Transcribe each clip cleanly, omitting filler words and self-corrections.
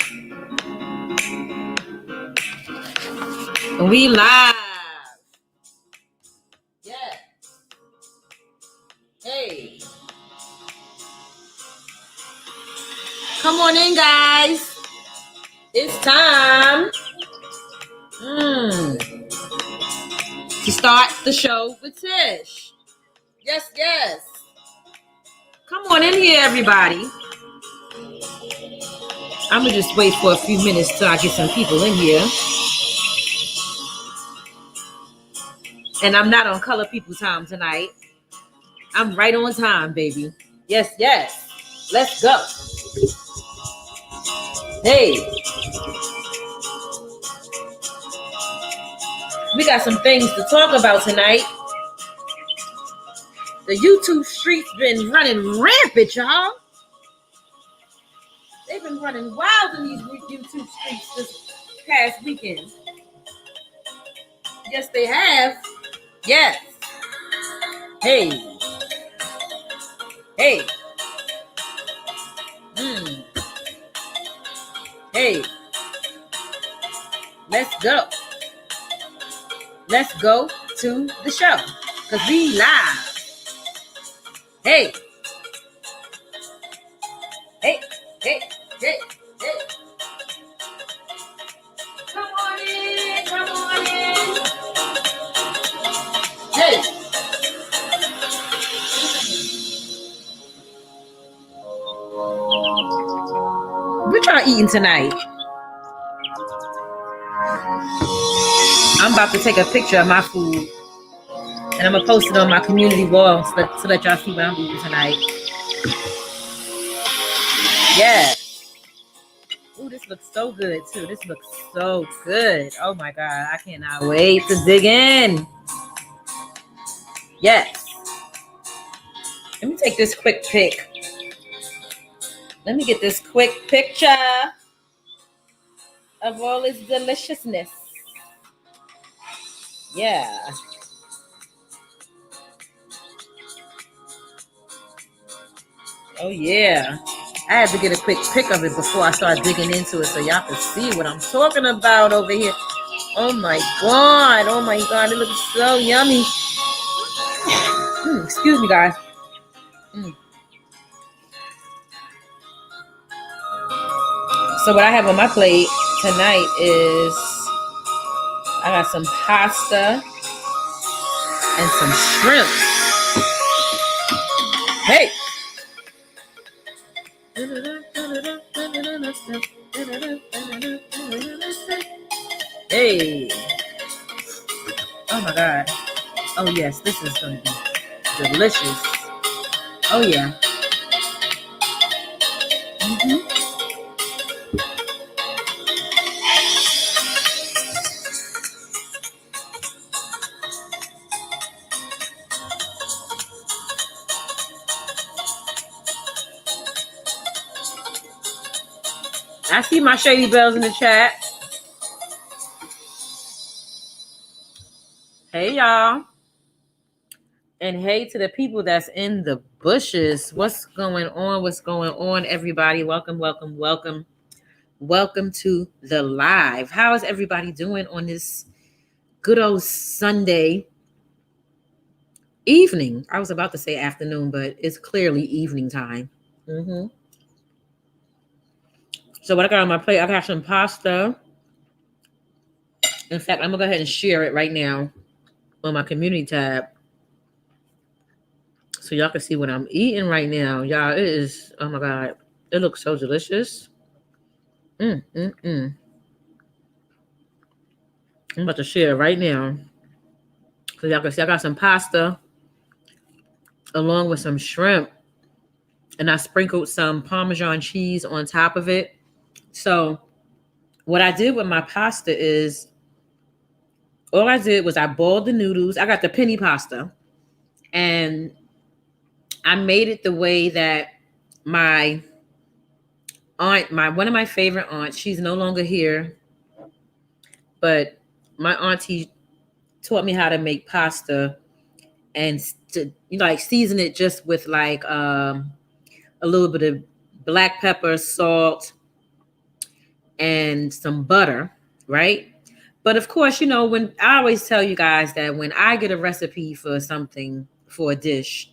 We live. Yeah. Hey. Come on in, guys. It's time to start the show with Tish. Yes, yes. Come on in here, everybody. I'm going to just wait for a few minutes till I get some people in here. And I'm not on color people time tonight. I'm right on time, baby. Yes, yes. Let's go. Hey. We got some things to talk about tonight. The YouTube streets been running rampant, y'all. They've been running wild in these YouTube streets this past weekend. Yes, they have. Yes. Hey. Hey. Hey. Let's go. Let's go to the show. Because we live. Hey. Hey. Hey. Hey. Hey. Come on in. Come on in. Hey. What y'all eating tonight? I'm about to take a picture of my food and I'm gonna post it on my community wall to let y'all see what I'm eating tonight. Yeah. Ooh, this looks so good too. This looks so good. Oh my God, I cannot wait to dig in. Yes. Let me take this quick pic. Let me get this quick picture of all this deliciousness. Yeah. Oh yeah. I had to get a quick pic of it before I start digging into it so y'all can see what I'm talking about over here. Oh my God. Oh my God. It looks so yummy. Excuse me, guys. So what I have on my plate tonight is I got some pasta and some shrimp. Hey. Hey. Oh my God. Oh yes, this is going to be delicious. Oh yeah. I see my Shady Bells in the chat. Hey, y'all. And hey to the people that's in the bushes. What's going on? What's going on, everybody? Welcome, welcome, welcome. Welcome to the live. How is everybody doing on this good old Sunday evening? I was about to say afternoon, but it's clearly evening time. So what I got on my plate, I got some pasta. In fact, I'm going to go ahead and share it right now on my community tab so y'all can see what I'm eating right now. Y'all, it is, oh my God, it looks so delicious. I'm about to share it right now so y'all can see I got some pasta along with some shrimp, and I sprinkled some Parmesan cheese on top of it. So what I did with my pasta is all I did was I boiled the noodles. I got the penny pasta, and I made it the way that my aunt, one of my favorite aunts, she's no longer here, but my auntie taught me how to make pasta and to season it just with like a little bit of black pepper, salt, and some butter, right? But of course, when I always tell you guys that when I get a recipe for something, for a dish,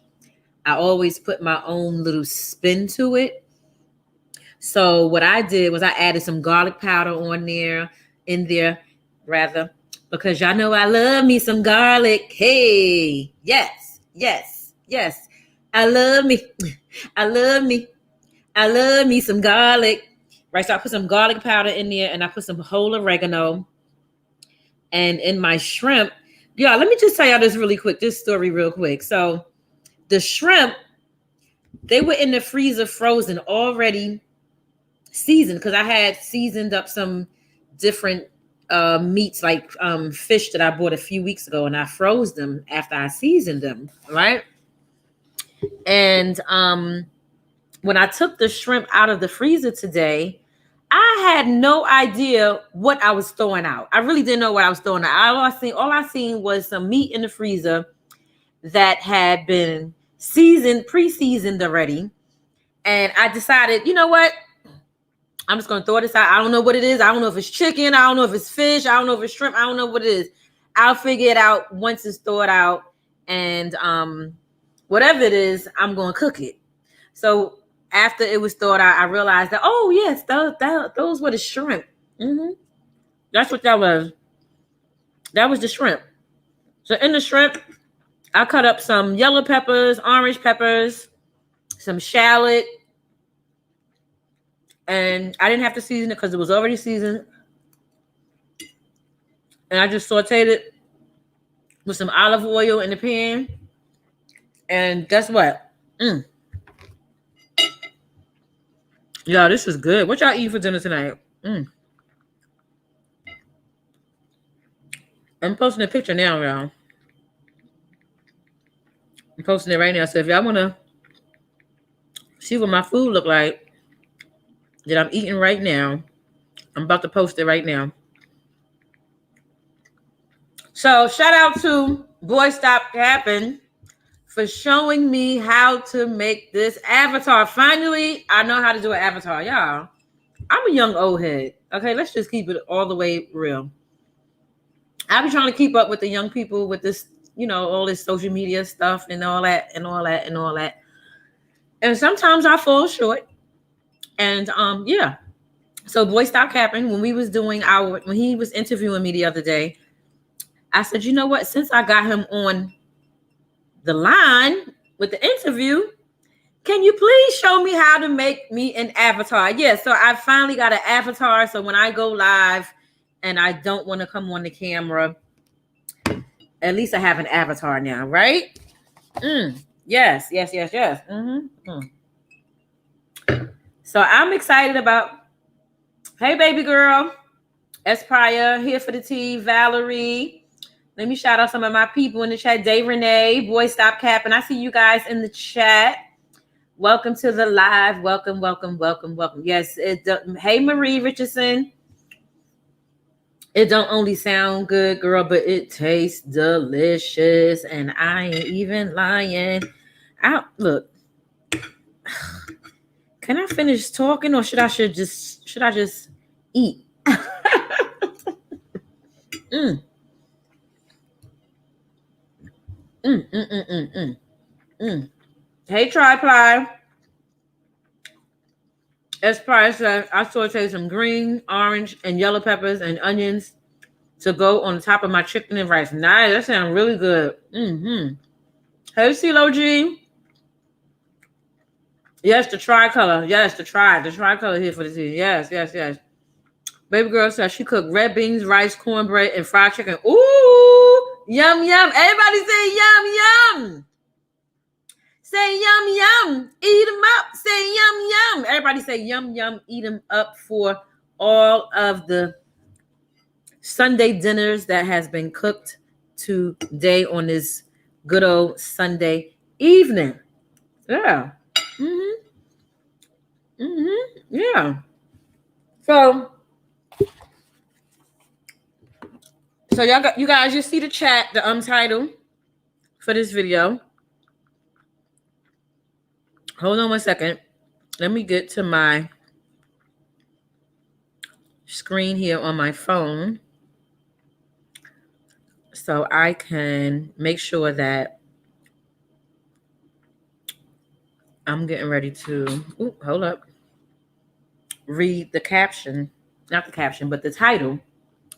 I always put my own little spin to it. So what I did was I added some garlic powder in there, rather, because y'all know I love me some garlic. Hey, yes, yes, yes. I love me. I love me. I love me some garlic. Right, so I put some garlic powder in there and I put some whole oregano. And in my shrimp, y'all, let me just tell y'all this story real quick. So the shrimp, they were in the freezer frozen already seasoned, because I had seasoned up some different meats, like fish that I bought a few weeks ago, and I froze them after I seasoned them, right? And when I took the shrimp out of the freezer today, I had no idea what I was throwing out. I really didn't know what I was throwing out. All I seen was some meat in the freezer that had been pre-seasoned already. And I decided, you know what? I'm just going to throw this out. I don't know what it is. I don't know if it's chicken. I don't know if it's fish. I don't know if it's shrimp. I don't know what it is. I'll figure it out once it's thawed out. And whatever it is, I'm going to cook it. So after it was thawed out, I realized that, oh, yes, those were the shrimp. Mm-hmm. That's what that was. That was the shrimp. So in the shrimp, I cut up some yellow peppers, orange peppers, some shallot. And I didn't have to season it because it was already seasoned. And I just sauteed it with some olive oil in the pan. And guess what? Yeah, this is good. What y'all eating for dinner tonight? I'm posting a picture now, y'all. I'm posting it right now. So if y'all want to see what my food look like that I'm eating right now, I'm about to post it right now. So shout out to Boy Stop Capping for showing me how to make this avatar. Finally, I know how to do an avatar, y'all. I'm a young old head. Okay, let's just keep it all the way real. I be trying to keep up with the young people with this, all this social media stuff and all that and all that and all that. And sometimes I fall short. And yeah. So Boy Stop Capping, when he was interviewing me the other day, I said, you know what? Since I got him on the line with the interview, can you please show me how to make me an avatar? Yeah, so I finally got an avatar. So when I go live and I don't want to come on the camera, at least I have an avatar now, right? Yes. Mm-hmm. So I'm excited about, hey, baby girl, Espria, here for the tea, Valerie. Let me shout out some of my people in the chat. Dave Renee, Boy Stop Capping. I see you guys in the chat. Welcome to the live. Welcome. Yes. Hey, Marie Richardson. It don't only sound good, girl, but it tastes delicious. And I ain't even lying. Look. Can I finish talking, or should I just eat? Hey, Triply. Espria said I sauteed some green, orange, and yellow peppers and onions to go on top of my chicken and rice. Nice. That sounds really good. Hey, CeeLo G. Yes, the tricolor. Yes, the tricolor here for the tea. Yes. Baby girl said she cooked red beans, rice, cornbread, and fried chicken. Ooh, yum, yum. Everybody say yum, yum. Say yum, yum. Eat them up. Say yum, yum. Everybody say yum, yum. Eat them up for all of the Sunday dinners that has been cooked today on this good old Sunday evening. Yeah. Yeah. So you guys just see the chat, the title for this video. Hold on one second. Let me get to my screen here on my phone so I can make sure that I'm getting ready to, hold up, read the caption, not the caption, but the title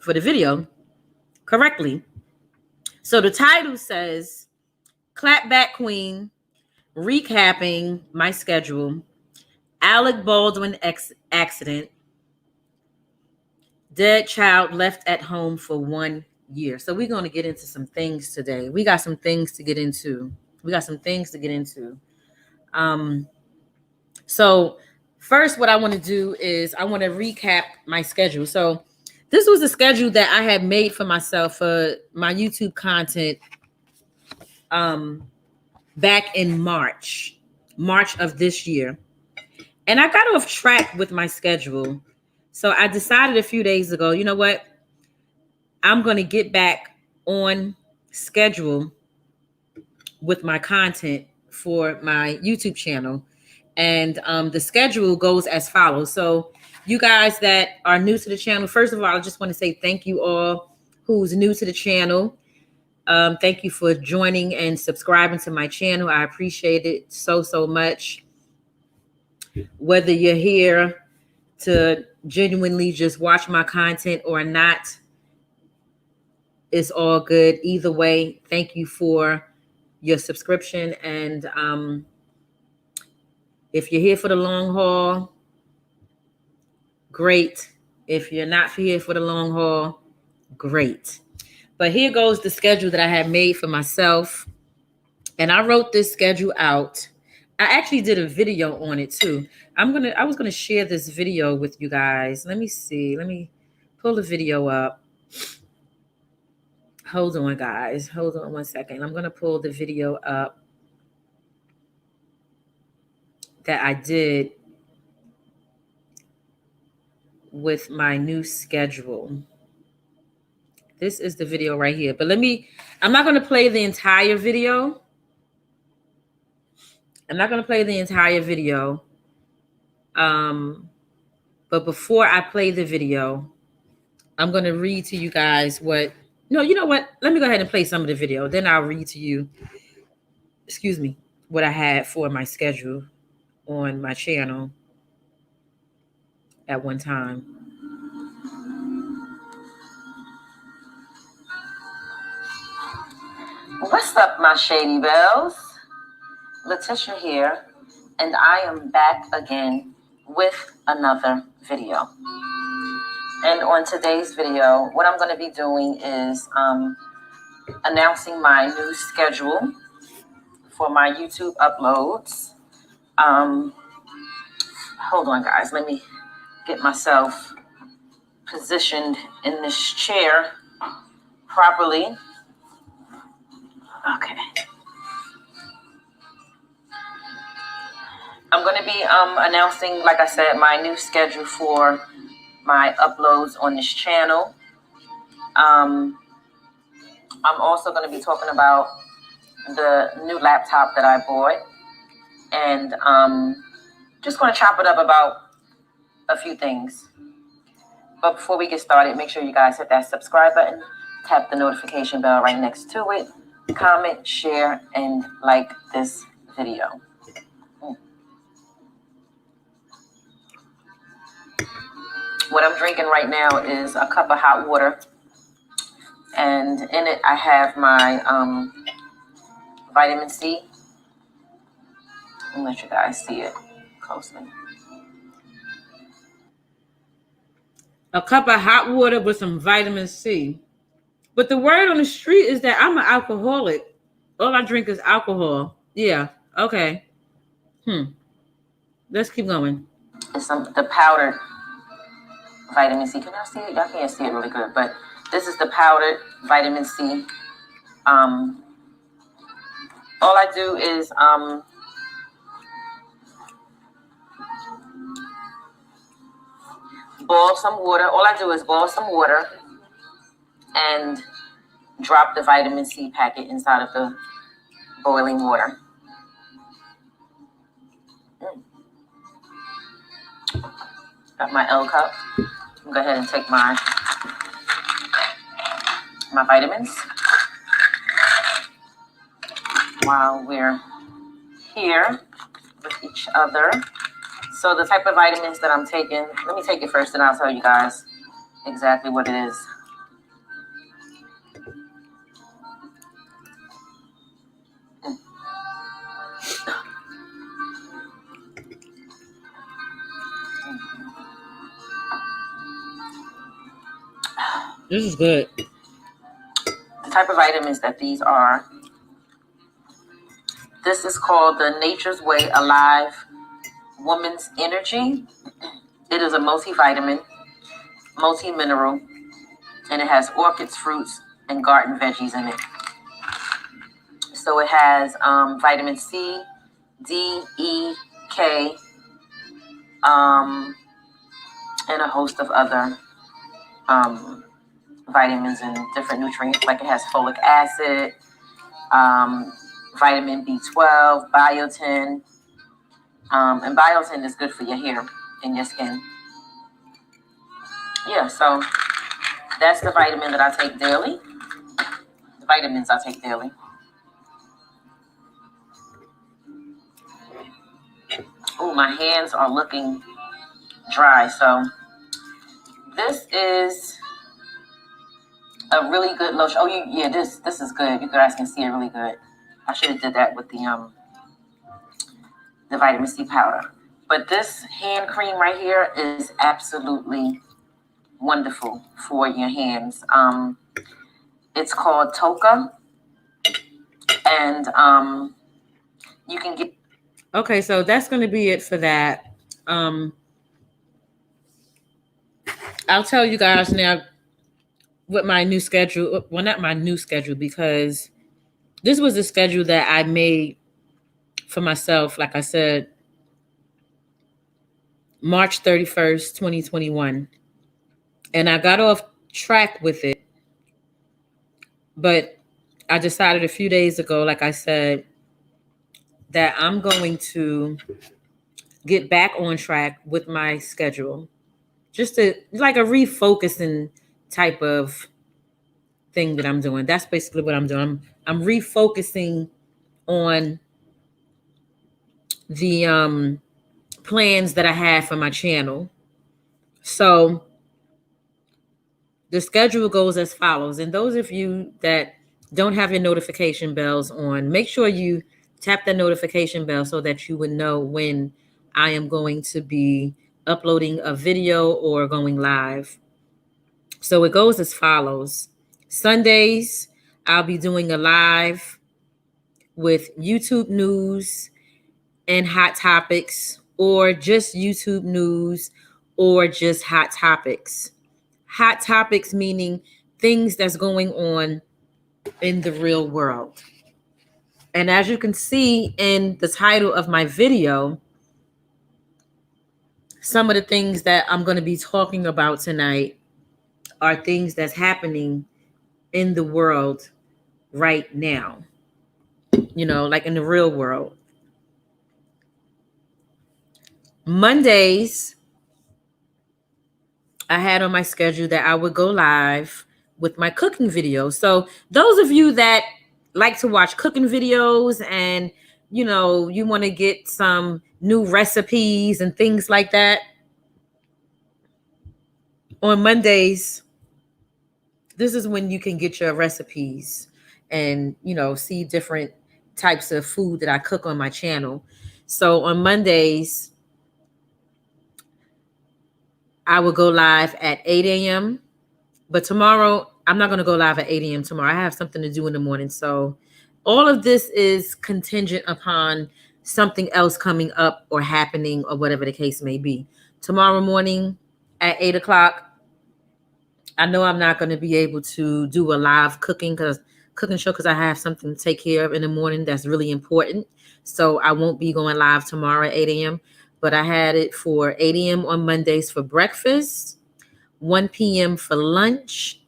for the video correctly. So the title says, Clap Back Queen, recapping my schedule, Alec Baldwin accident, dead child left at home for 1 year. So we're going to get into some things today. We got some things to get into. So first, what I want to do is I want to recap my schedule. So this was a schedule that I had made for myself for my YouTube content back in March of this year. And I got off track with my schedule. So I decided a few days ago, you know what? I'm going to get back on schedule with my content for my YouTube channel. And the schedule goes as follows. So you guys that are new to the channel, first of all, I just want to say thank you all who's new to the channel. Thank you for joining and subscribing to my channel. I appreciate it so much. Whether you're here to genuinely just watch my content or not, it's all good. Either way, thank you for your subscription. And if you're here for the long haul, great. If you're not here for the long haul, great. But here goes the schedule that I had made for myself. And I wrote this schedule out. I actually did a video on it too. I was gonna share this video with you guys. Let me see. Let me pull the video up. Hold on, guys. Hold on 1 second. I'm gonna pull the video up that I did with my new schedule. This is the video right here. But I'm not gonna play the entire video. But before I play the video, I'm going to read to you guys you know what? Let me go ahead and play some of the video. Then I'll read to you, what I had for my schedule on my channel at one time. What's up, my Shady Bells? Letitia here, and I am back again with another video. And on today's video, what I'm going to be doing is announcing my new schedule for my YouTube uploads. Hold on, guys. Let me get myself positioned in this chair properly. Okay. I'm going to be announcing, like I said, my new schedule for my uploads on this channel. I'm also going to be talking about the new laptop that I bought, and just going to chop it up about a few things. But before we get started, make sure you guys hit that subscribe button, tap the notification bell right next to it, comment, share, and like this video. What I'm drinking right now is a cup of hot water, and in it I have my vitamin C. I'll let you guys see it closely. A cup of hot water with some vitamin C. But the word on the street is that I'm an alcoholic. All I drink is alcohol. Yeah, okay. Let's keep going. It's the powdered vitamin C. Can y'all see it? Y'all can't see it really good, but this is the powdered vitamin C. All I do is boil some water. All I do is boil some water and drop the vitamin C packet inside of the boiling water. Got my L cup. I'm going to go ahead and take my vitamins while we're here with each other. So the type of vitamins that I'm taking, let me take it first and I'll tell you guys exactly what it is. This is good. The type of vitamins that these are. This is called the Nature's Way Alive Woman's Energy. It is a multivitamin, multi-mineral, and it has orchids, fruits, and garden veggies in it. So it has vitamin C, D, E, K, and a host of other vitamins and different nutrients. Like it has folic acid, vitamin B12, biotin, and biotin is good for your hair and your skin. Yeah, so that's the vitamin that I take daily. The vitamins I take daily. Oh, my hands are looking dry. So this is a really good lotion. Oh, yeah, this is good. You guys can see it really good. I should have did that with the vitamin C powder. But this hand cream right here is absolutely wonderful for your hands. It's called Toka, and you can get. Okay, so that's going to be it for that. I'll tell you guys now what my new schedule. Well, not my new schedule, because this was a schedule that I made for myself. Like I said, March 31st, 2021, and I got off track with it. But I decided a few days ago, like I said, that I'm going to get back on track with my schedule. Just like a refocusing type of thing that I'm doing. That's basically what I'm doing. I'm refocusing on the plans that I have for my channel. So the schedule goes as follows. And those of you that don't have your notification bells on, make sure you tap the notification bell so that you would know when I am going to be uploading a video or going live. So it goes as follows. Sundays, I'll be doing a live with YouTube news and hot topics, or just YouTube news, or just hot topics. Hot topics meaning things that's going on in the real world. And as you can see in the title of my video, some of the things that I'm going to be talking about tonight are things that's happening in the world right now, like in the real world. Mondays, I had on my schedule that I would go live with my cooking videos. So those of you that like to watch cooking videos and, you want to get some new recipes and things like that, on Mondays, this is when you can get your recipes and, see different types of food that I cook on my channel. So on Mondays, I will go live at 8 a.m. But tomorrow, I'm not going to go live at 8 a.m. tomorrow. I have something to do in the morning. So all of this is contingent upon something else coming up or happening or whatever the case may be. Tomorrow morning at 8 o'clock, I know I'm not going to be able to do a live cooking show because I have something to take care of in the morning that's really important. So I won't be going live tomorrow at 8 a.m. But I had it for 8 a.m. on Mondays for breakfast, 1 p.m. for lunch,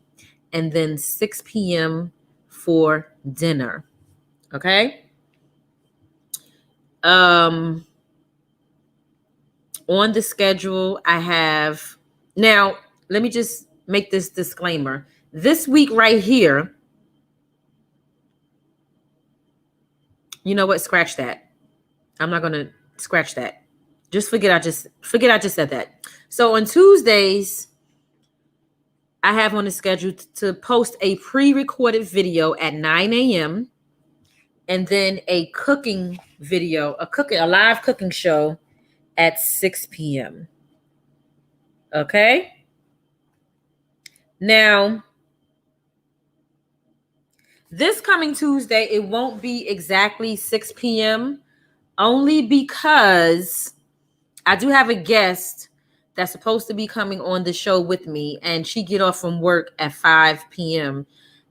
and then 6 p.m. for dinner. Okay? On the schedule, I have now let me just make this disclaimer. This week right here, you know what? Scratch that. I'm not going to scratch that. Just forget I just said that. So on Tuesdays, I have on the schedule to post a pre-recorded video at 9 a.m. and then a cooking video, a live cooking show at 6 p.m. Okay? Now, this coming Tuesday, it won't be exactly 6 p.m. only because I do have a guest that's supposed to be coming on the show with me, and she get off from work at 5 p.m.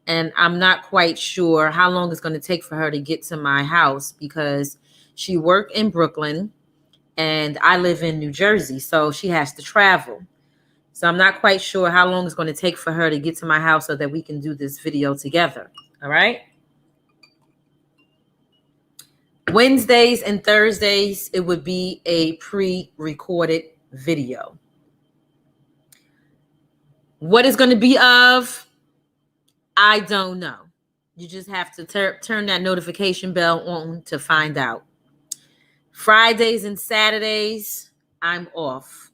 And I'm not quite sure how long it's going to take for her to get to my house because she worked in Brooklyn and I live in New Jersey, so she has to travel. So I'm not quite sure how long it's going to take for her to get to my house so that we can do this video together. All right. Wednesdays and Thursdays, it would be a pre-recorded video. What it's going to be of, I don't know. You just have to turn that notification bell on to find out. Fridays and Saturdays, I'm off.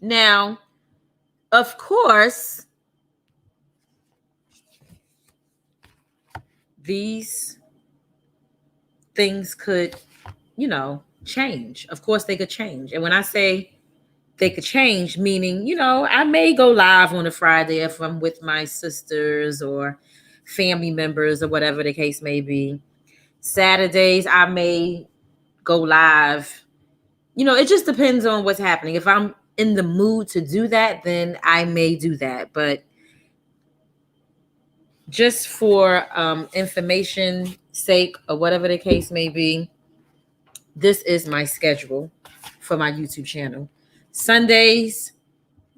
Now, of course, these things could, change. Of course, they could change. And when I say they could change, meaning, I may go live on a Friday if I'm with my sisters or family members or whatever the case may be. Saturdays, I may go live. It just depends on what's happening. If I'm in the mood to do that, then I may do that. But just for information sake or whatever the case may be, this is my schedule for my YouTube channel. Sundays,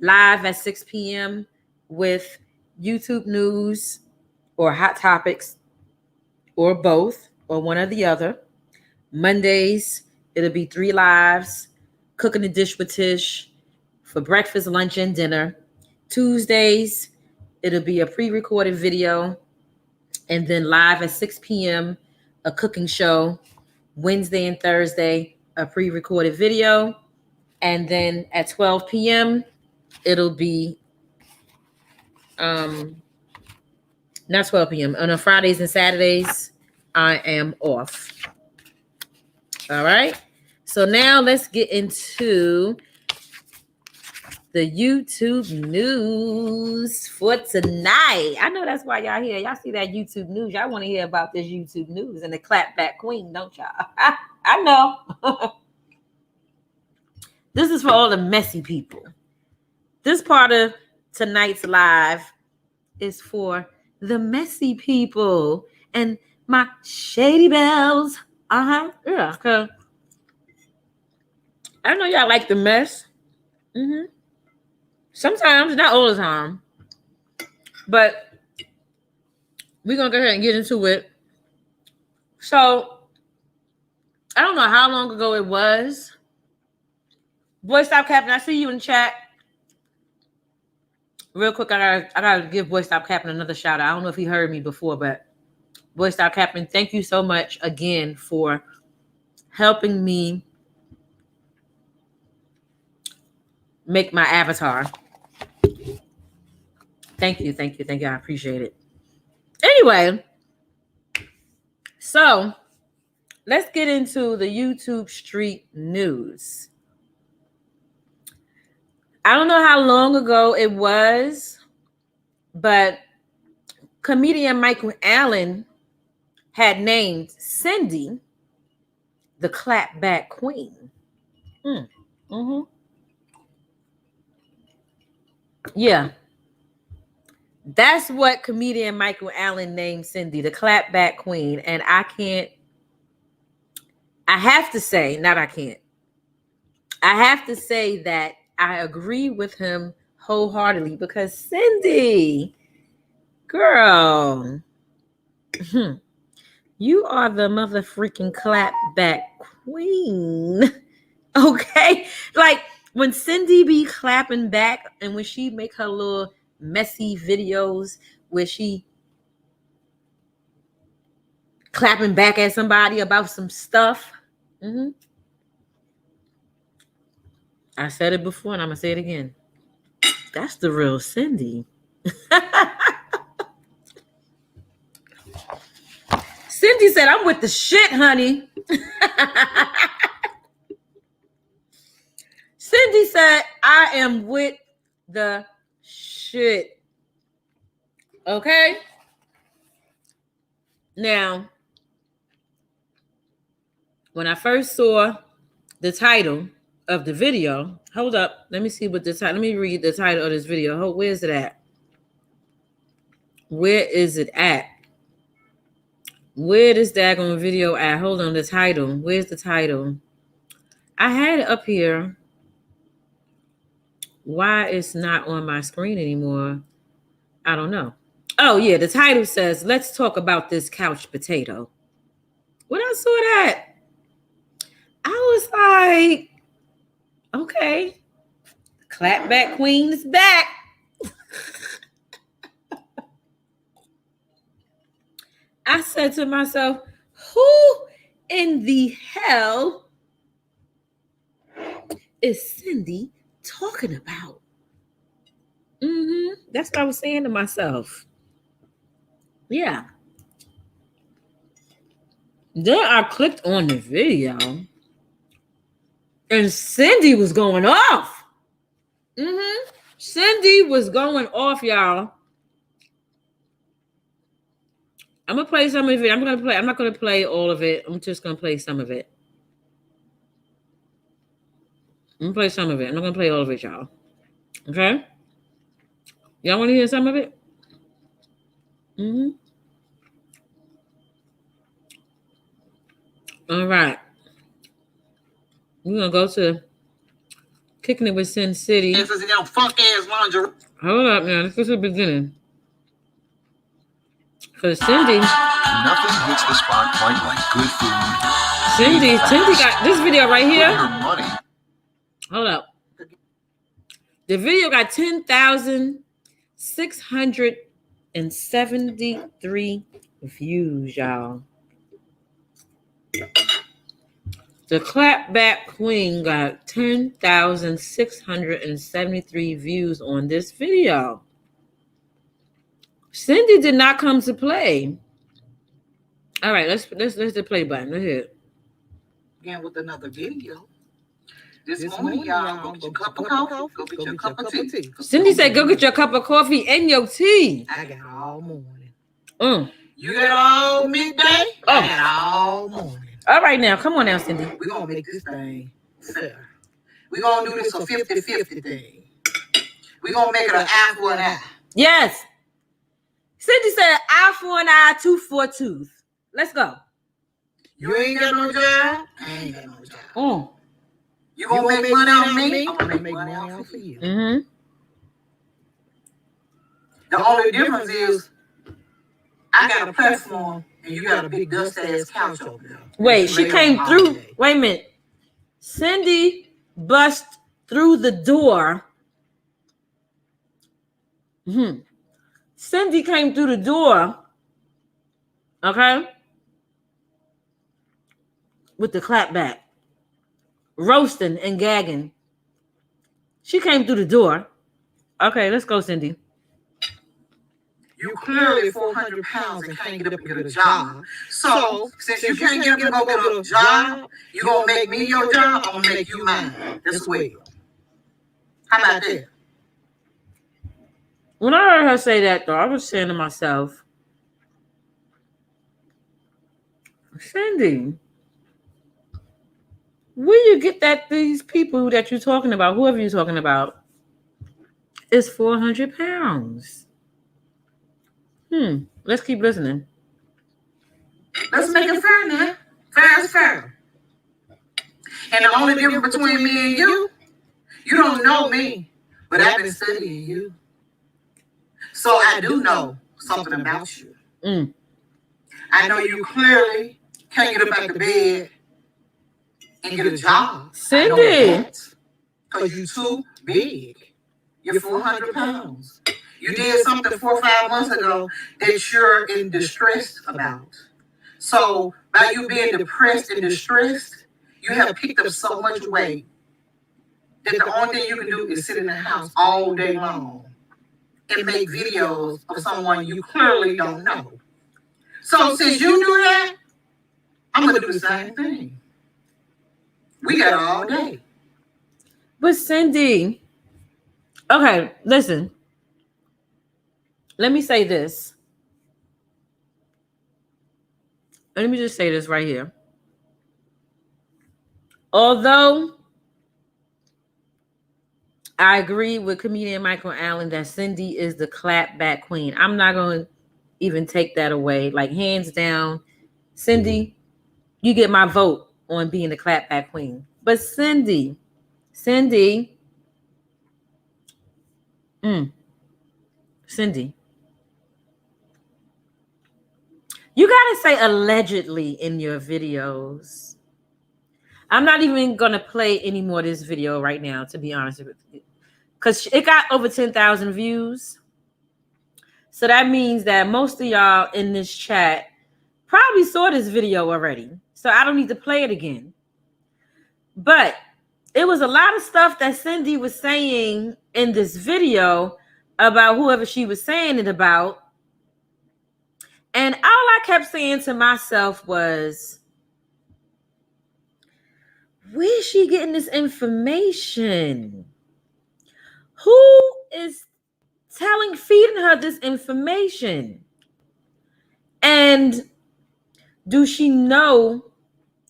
live at 6 p.m. with YouTube news or hot topics or both or one or the other. Mondays, it'll be 3 lives, cooking a dish with Tish for breakfast, lunch, and dinner. Tuesdays, it'll be a pre-recorded video, and then live at 6 p.m., a cooking show. Wednesday and Thursday, a pre-recorded video. And then at 12 p.m., it'll be, not 12 p.m. On Fridays and Saturdays, I am off. All right. So now let's get into the YouTube news for tonight. I know that's why y'all here. Y'all see that YouTube news. Y'all want to hear about this YouTube news and the clapback queen, don't y'all? I know. This is for all the messy people. This part of tonight's live is for the messy people and my shady bells. Yeah, because I know y'all like the mess. Sometimes, not all the time. But we're going to go ahead and get into it. So, I don't know how long ago it was. Boy, Stop Capping, I see you in chat. Real quick, I gotta give Boy Stop Capping another shout out. I don't know if he heard me before, but Boy Stop Capping, thank you so much again for helping me make my avatar. Thank you. I appreciate it. Anyway, so let's get into the YouTube street news. I don't know how long ago it was, but comedian Michael Allen had named Cindy the clapback queen. Yeah. That's what comedian Michael Allen named Cindy, the clapback queen. And I have to say that I agree with him wholeheartedly because Cindy, girl, you are the mother freaking clapback queen. Okay? Like, When Cindy be clapping back and when she make her little messy videos where she clapping back at somebody about some stuff. Mm-hmm. I said it before and I'm going to say it again. That's the real Cindy. Cindy said, I'm with the shit, honey. Cindy said, I am with the shit. Okay? Now, when I first saw the title of the video, hold up. Let me see what the title, let me read the title of this video. Where is it at? Where is it at? Where this daggone video at? Hold on, the title. Where's the title? I had it up here. Why it's not on my screen anymore? I don't know. Oh, yeah, the title says, let's talk about this couch potato. When I saw that, I was like, okay, clapback queen is back. I said to myself, who in the hell is Cindy talking about? That's what I was saying to myself. Yeah. Then I clicked on the video and Cindy was going off. Cindy was going off, y'all. I'm gonna play some of it. I'm not gonna play all of it. I'm just gonna play some of it. I'm gonna play some of it. I'm not gonna play all of it, y'all. Okay? Y'all want to hear some of it? All right. We're gonna go to Kicking It with Sin City. Hold up now. This is the beginning. Because Cindy. Nothing hits the spot quite like good food. Cindy got this video right here. Hold up. The video got 10,673 views, y'all. The clapback queen got 10,673 views on this video. Cindy did not come to play. All right, let's the play button. Let's hear it. Again with another video. This morning, y'all, go get your cup of coffee, go get your cup of tea. Cindy said, go get your cup of coffee and your tea. I got all morning. You got all midday? I got all morning. All right, now, come on now, Cindy. We're going to make this thing fair. We're going to do this a 50-50 thing. We're going to make it an eye for an eye. Yes. Cindy said, eye for an eye, tooth for a tooth. Let's go. You ain't got no job? I ain't got no job. You gonna make money on me? I'm gonna make money on for you. The only difference is I got a platform and you got a big dust ass couch over there. Wait, she came through. Wait a minute. Cindy bust through the door. Cindy came through the door. Okay. With the clapback. Roasting and gagging. She came through the door. Okay, let's go, Cindy. You clearly 400 pounds and can't get up and get a job. So, since you can't get up and go get a job, you gonna make me your job, I'm gonna make you mine. That's well. How about that? When I heard her say that, though, I was saying to myself, Cindy, where you get that these people that you're talking about, whoever you're talking about, is 400 pounds? Let's keep listening. Let's make it fair now. Fair is fair. And the only difference between me and you don't know me, but I've been studying you. So I do know something about you. I know you clearly can't get up out the bed and get a job. Cindy. because you too big. You're 400 pounds. You did something 4 or 5 months ago that you're in distress about. So by you being depressed and distressed, you have picked up so much weight that the only thing you can do is sit in the house all day long and make videos of someone you clearly don't know. So since you do that, I'm going to do the same thing. We got all day. But Cindy, okay, listen. Let me say this. Let me just say this right here. Although I agree with comedian Michael Allen that Cindy is the clapback queen, I'm not going to even take that away. Like, hands down, Cindy, you get my vote on being the clapback queen. But Cindy, Cindy, you gotta say allegedly in your videos. I'm not even gonna play any more of this video right now, to be honest with you, because it got over 10,000 views. So that means that most of y'all in this chat probably saw this video already. So I don't need to play it again. But it was a lot of stuff that Cindy was saying in this video about whoever she was saying it about. And all I kept saying to myself was, where is she getting this information? Who is feeding her this information? And do she know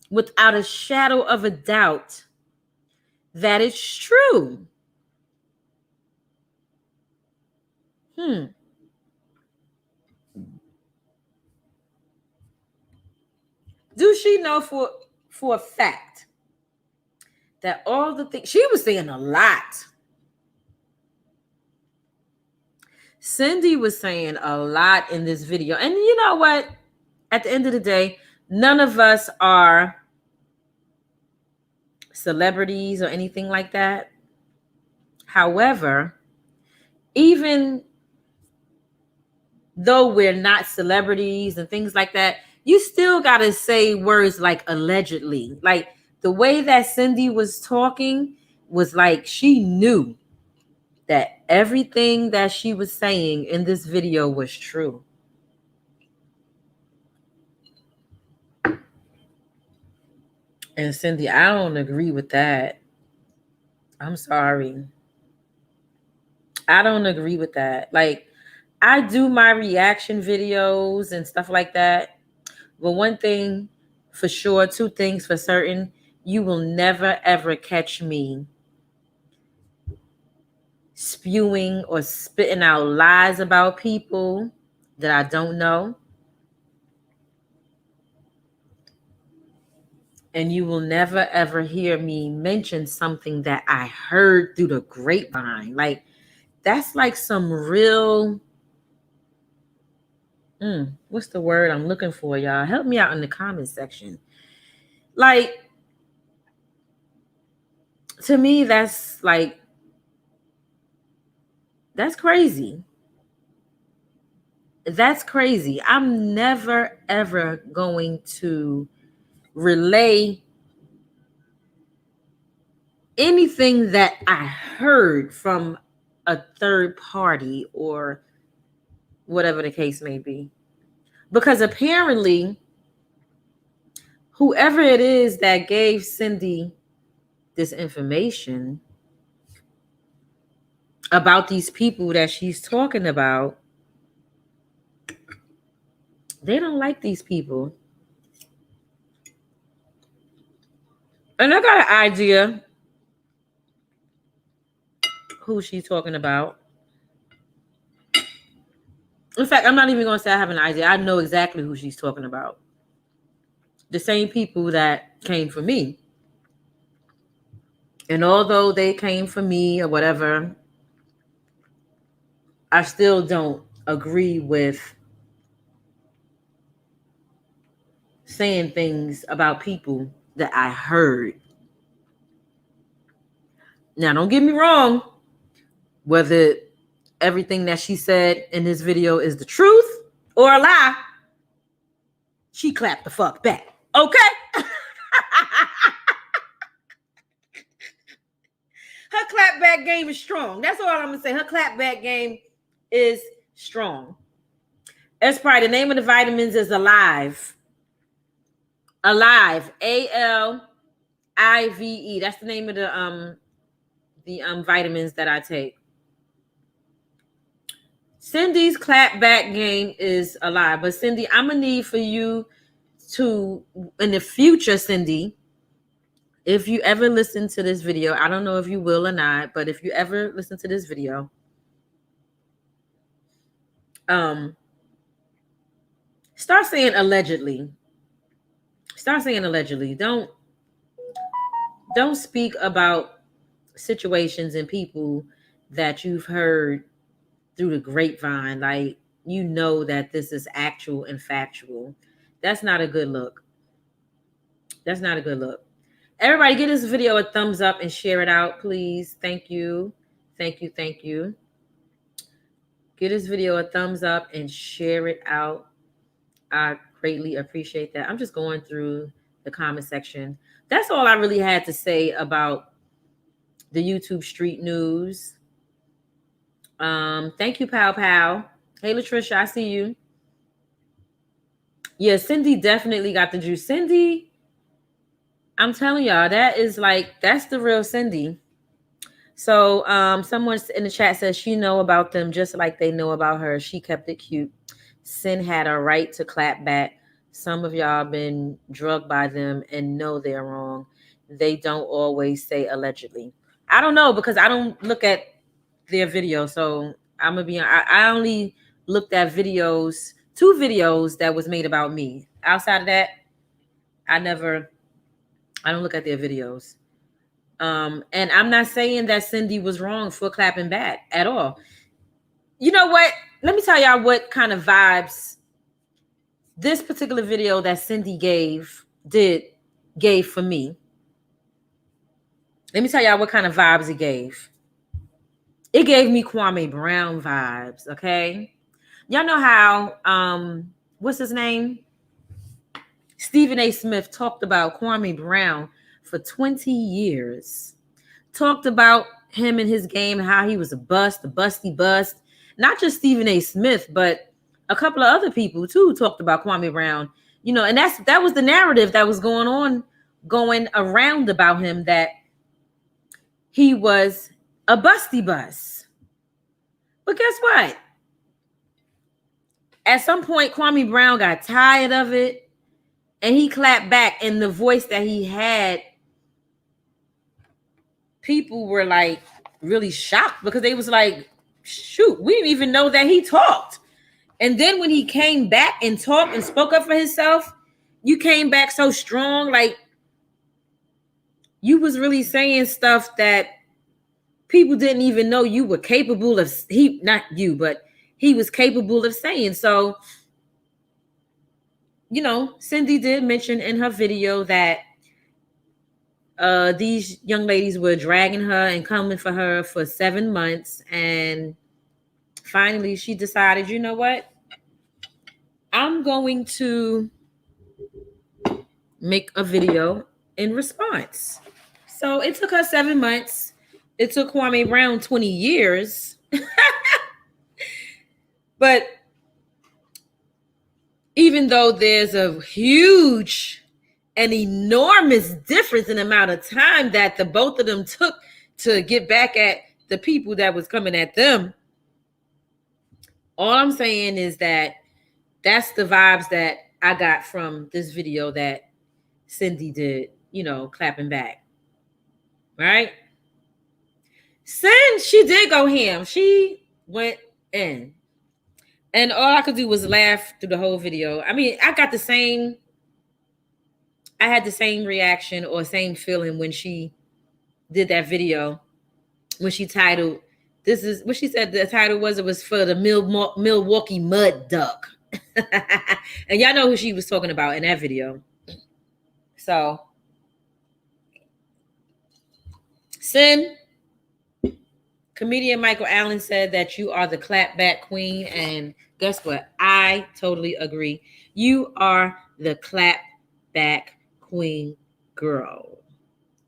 without a shadow of a doubt that it's true? Do she know for a fact that all the things she was saying a lot? Cindy was saying a lot in this video. And you know what? At the end of the day, none of us are celebrities or anything like that. However, even though we're not celebrities and things like that, you still got to say words like allegedly. Like, the way that Cindy was talking was like she knew that everything that she was saying in this video was true. And Cindy, I don't agree with that. I'm sorry. I don't agree with that. Like, I do my reaction videos and stuff like that. But one thing for sure, two things for certain, you will never, ever catch me spewing or spitting out lies about people that I don't know. And you will never, ever hear me mention something that I heard through the grapevine. Like, that's like some real, what's the word I'm looking for, y'all? Help me out in the comment section. Like, to me, that's like, that's crazy. That's crazy. I'm never, ever going to relay anything that I heard from a third party or whatever the case may be. Because apparently, whoever it is that gave Cindy this information about these people that she's talking about, they don't like these people. And I got an idea who she's talking about. In fact, I'm not even going to say I have an idea. I know exactly who she's talking about. The same people that came for me. And although they came for me or whatever, I still don't agree with saying things about people that I heard. Now, don't get me wrong. Whether everything that she said in this video is the truth or a lie, she clapped the fuck back. Okay? Her clapback game is strong. That's all I'm going to say. Her clapback game is strong. That's probably the name of the vitamins is Alive. Alive. ALIVE. That's the name of the vitamins that I take. Cindy's clapback game is alive. But Cindy, I'm going to need for you to, in the future, Cindy, if you ever listen to this video, I don't know if you will or not, but if you ever listen to this video, start saying allegedly. Start saying allegedly. Don't speak about situations and people that you've heard through the grapevine. Like, you know that this is actual and factual. That's not a good look. That's not a good look. Everybody, give this video a thumbs up and share it out, please. Thank you. Thank you. Thank you. Give this video a thumbs up and share it out. I greatly appreciate that. I'm just going through the comment section. That's all I really had to say about the YouTube street news. Thank you, Pow Pow. Hey, Latricia, I see you. Yeah, Cindy definitely got the juice. Cindy, I'm telling y'all, that's the real Cindy. So someone in the chat says she know about them just like they know about her. She kept it cute. Sin had a right to clap back. Some of y'all been drugged by them and know they're wrong. They don't always say allegedly. I don't know because I don't look at their video. So I'm gonna be. I only looked at videos, 2 videos that was made about me. Outside of that, I don't look at their videos. And I'm not saying that Cindy was wrong for clapping back at all. You know what? Let me tell y'all what kind of vibes this particular video that Cindy gave for me. Let me tell y'all what kind of vibes it gave. It gave me Kwame Brown vibes, okay? Y'all know how, what's his name? Stephen A. Smith talked about Kwame Brown for 20 years. Talked about him and his game and how he was a bust, a busty bust. Not just Stephen A. Smith, but a couple of other people too talked about Kwame Brown. You know, and that was the narrative that was going around about him, that he was a busty bust. But guess what? At some point, Kwame Brown got tired of it and he clapped back, and the voice that he had, people were like really shocked because they was like, shoot, we didn't even know that he talked. And then when he came back and talked and spoke up for himself, you came back so strong. Like, you was really saying stuff that people didn't even know you were capable of. Not you, but he was capable of saying. So, you know, Cindy did mention in her video that these young ladies were dragging her and coming for her for 7 months. And finally, she decided, you know what? I'm going to make a video in response. So it took her 7 months. It took Kwame Brown 20 years. But even though there's a huge and enormous difference in the amount of time that the both of them took to get back at the people that was coming at them, all I'm saying is that that's the vibes that I got from this video that Cindy did, you know, clapping back. Right? Sin, she did go ham. She went in. And all I could do was laugh through the whole video. I mean, I had the same reaction or same feeling when she did that video, when she titled, this is what she said the title was, it was for the Milwaukee Mud Duck. And y'all know who she was talking about in that video. So, Sin, Comedian Michael Allen said that you are the clapback queen, and guess what? I totally agree. You are the clapback queen, girl.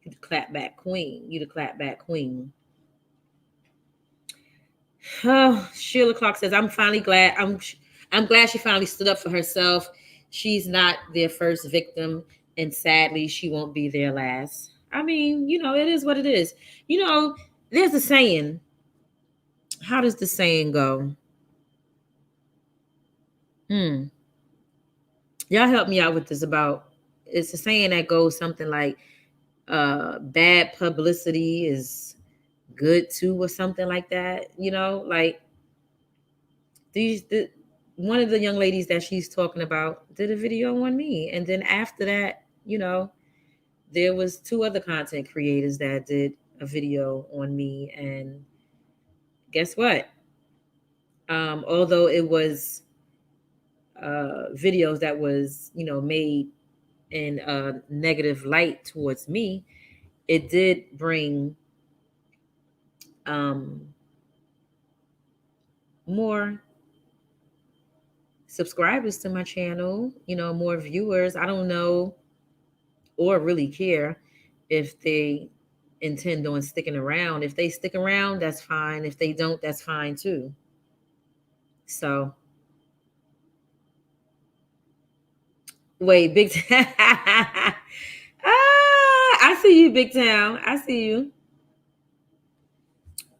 You the clapback queen. You the clapback queen. Oh, Sheila Clark says, "I'm finally glad. I'm glad she finally stood up for herself. She's not their first victim, and sadly, she won't be their last." I mean, it is what it is. There's a saying. How does the saying go? Hmm. Y'all help me out with this. It's a saying that goes something like, "Bad publicity is good too," or something like that. Like one of the young ladies that she's talking about did a video on me, and then after that, there was two other content creators that did a video on me, and guess what? Although it was videos that was made in a negative light towards me, it did bring more subscribers to my channel, more viewers. I don't know or really care if they intend on sticking around. If they stick around, that's fine. If they don't, that's fine too. So, wait, Big Town. I see you, Big Town. I see you.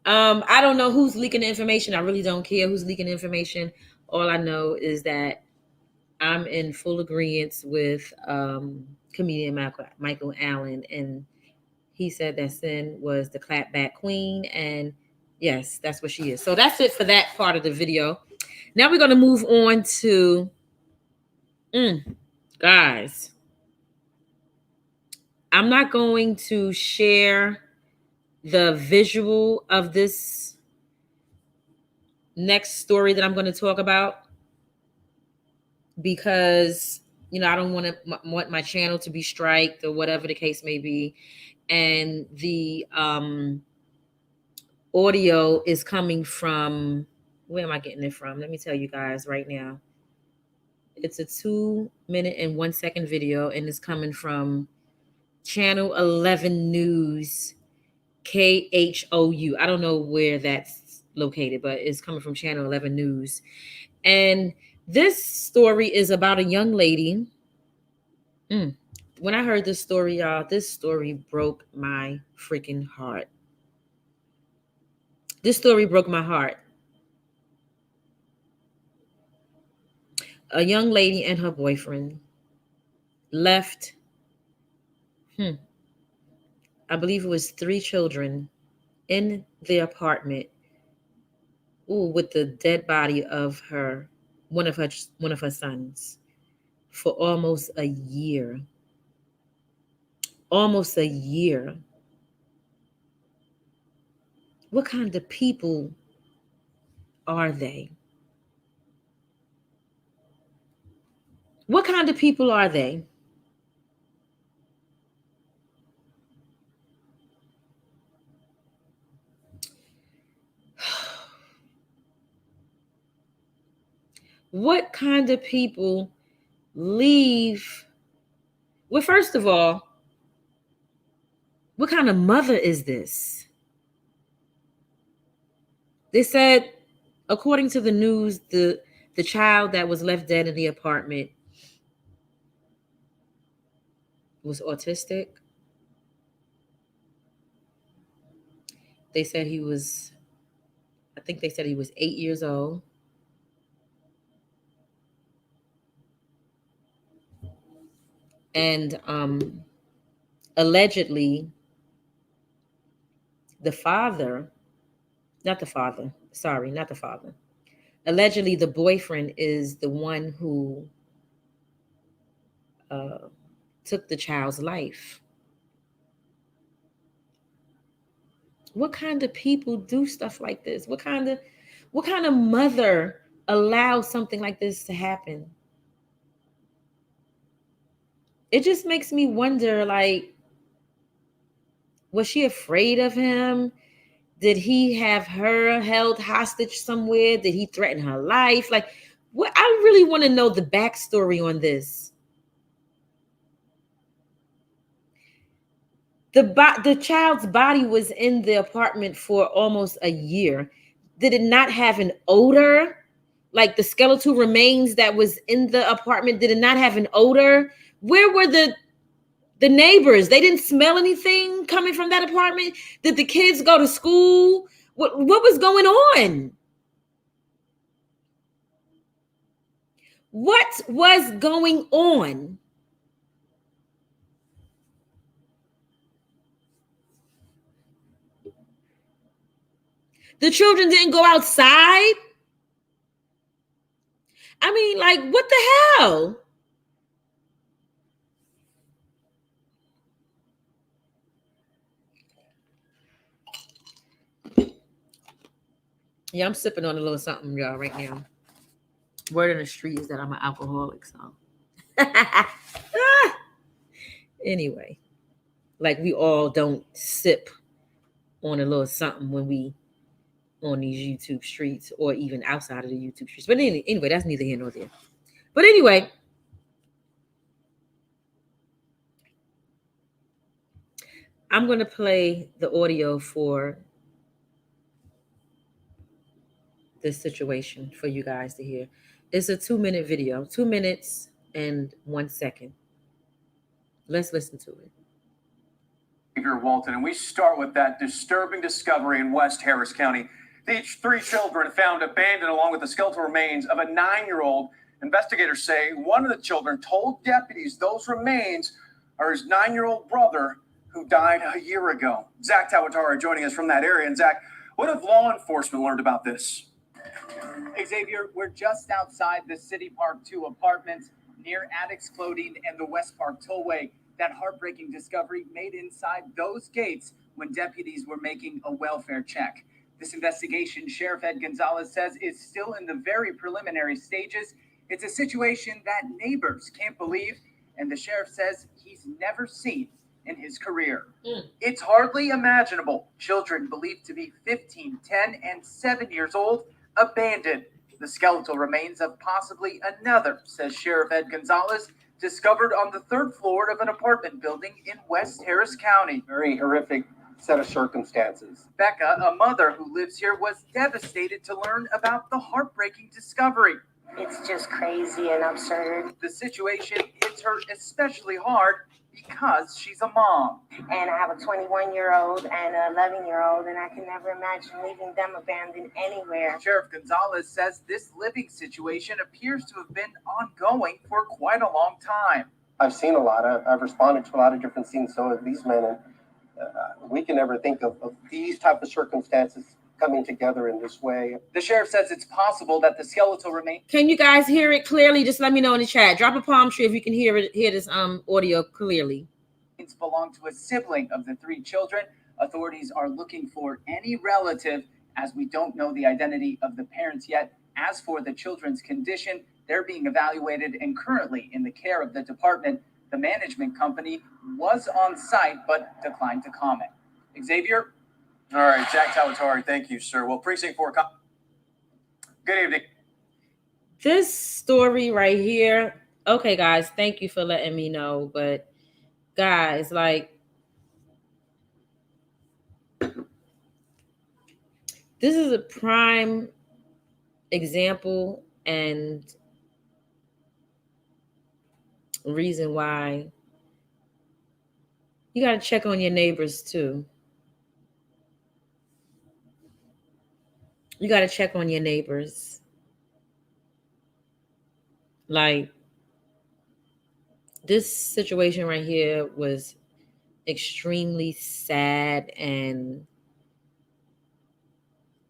I don't know who's leaking the information. I really don't care who's leaking the information. All I know is that I'm in full agreement with comedian Michael Allen, and he said that Sin was the clapback queen, and yes, that's what she is. So that's it for that part of the video. Now we're going to move on to, guys, I'm not going to share the visual of this next story that I'm going to talk about because I don't want my channel to be striked or whatever the case may be, and the audio is coming from, where am I getting it from? Let me tell you guys right now. It's a 2-minute and 1-second video, and it's coming from Channel 11 News, KHOU. I don't know where that's located, but it's coming from Channel 11 News. And this story is about a young lady. When I heard this story, y'all, this story broke my freaking heart. This story broke my heart. A young lady and her boyfriend left, I believe it was 3 children in the apartment, with the dead body of one of her sons, for almost a year. Almost a year. What kind of people are they? What kind of people are they? What kind of people leave? Well, first of all, what kind of mother is this? They said, according to the news, the child that was left dead in the apartment was autistic. They said he was 8 years old. And allegedly, allegedly the boyfriend is the one who took the child's life. What kind of people do stuff like this? What kind of mother allows something like this to happen? It just makes me wonder, like, was she afraid of him? Did he have her held hostage somewhere? Did he threaten her life? Like, what? I really want to know the backstory on this. The child's body was in the apartment for almost a year. Did it not have an odor? Like the skeletal remains that was in the apartment, did it not have an odor? Where were the neighbors? They didn't smell anything coming from that apartment? Did the kids go to school? What was going on? What was going on? The children didn't go outside? I mean, like, what the hell? Yeah, I'm sipping on a little something, y'all, right now. Word on the street is that I'm an alcoholic, so. Anyway, like we all don't sip on a little something when we on these YouTube streets or even outside of the YouTube streets. But anyway, that's neither here nor there. But anyway, I'm going to play the audio for this situation for you guys to hear. It's a 2-minute video, 2 minutes and 1 second. Let's listen to it. Walton, and we start with that disturbing discovery in West Harris County. These 3 children found abandoned along with the skeletal remains of a 9-year-old. Investigators say one of the children told deputies those remains are his 9-year-old brother who died a year ago. Zach Tawatara joining us from that area. And Zach, what have law enforcement learned about this? Xavier, we're just outside the City Park 2 apartments near Addicts Clothing and the West Park Tollway. That heartbreaking discovery made inside those gates when deputies were making a welfare check. This investigation, Sheriff Ed Gonzalez says, is still in the very preliminary stages. It's a situation that neighbors can't believe, and the sheriff says he's never seen in his career. It's hardly imaginable. Children believed to be 15, 10, and 7 years old abandoned. The skeletal remains of possibly another, says Sheriff Ed Gonzalez, discovered on the 3rd floor of an apartment building in West Harris County. Very horrific set of circumstances. Becca, a mother who lives here, was devastated to learn about the heartbreaking discovery. It's just crazy and absurd. The situation hits her especially hard because she's a mom. And I have a 21-year-old and an 11-year-old, and I can never imagine leaving them abandoned anywhere. Sheriff Gonzalez says this living situation appears to have been ongoing for quite a long time. I've seen a lot. I've responded to a lot of different scenes. So have these men, and we can never think of these type of circumstances coming together in this way. The sheriff says it's possible that the skeletal remains. Can you guys hear it clearly? Just let me know in the chat. Drop a palm tree if you can hear this audio clearly. Belong to a sibling of the 3 children. Authorities are looking for any relative, as we don't know the identity of the parents yet. As for the children's condition, they're being evaluated and currently in the care of the department. The management company was on site but declined to comment. Xavier? All right, Zach Tawatari, thank you, sir. Well, Precinct 4, good evening. This story right here, okay, guys, thank you for letting me know, but guys, like, this is a prime example and reason why you got to check on your neighbors too. You got to check on your neighbors. Like, this situation right here was extremely sad, and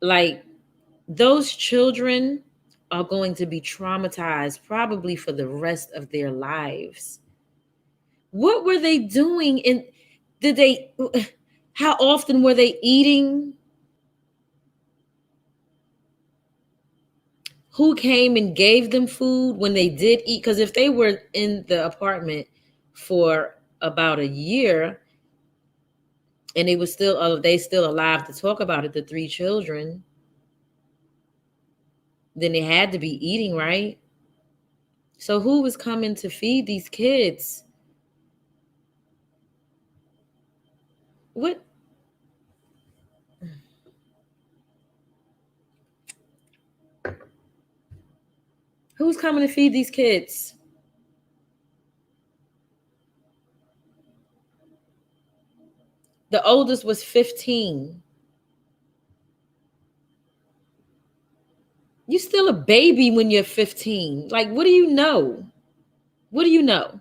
like, those children are going to be traumatized probably for the rest of their lives. What were they doing? How often were they eating? Who came and gave them food when they did eat? Because if they were in the apartment for about a year, And they still alive to talk about it, the 3 children. Then they had to be eating, right? So who was coming to feed these kids? What? Who's coming to feed these kids? The oldest was 15. You're still a baby when you're 15. Like, what do you know? What do you know?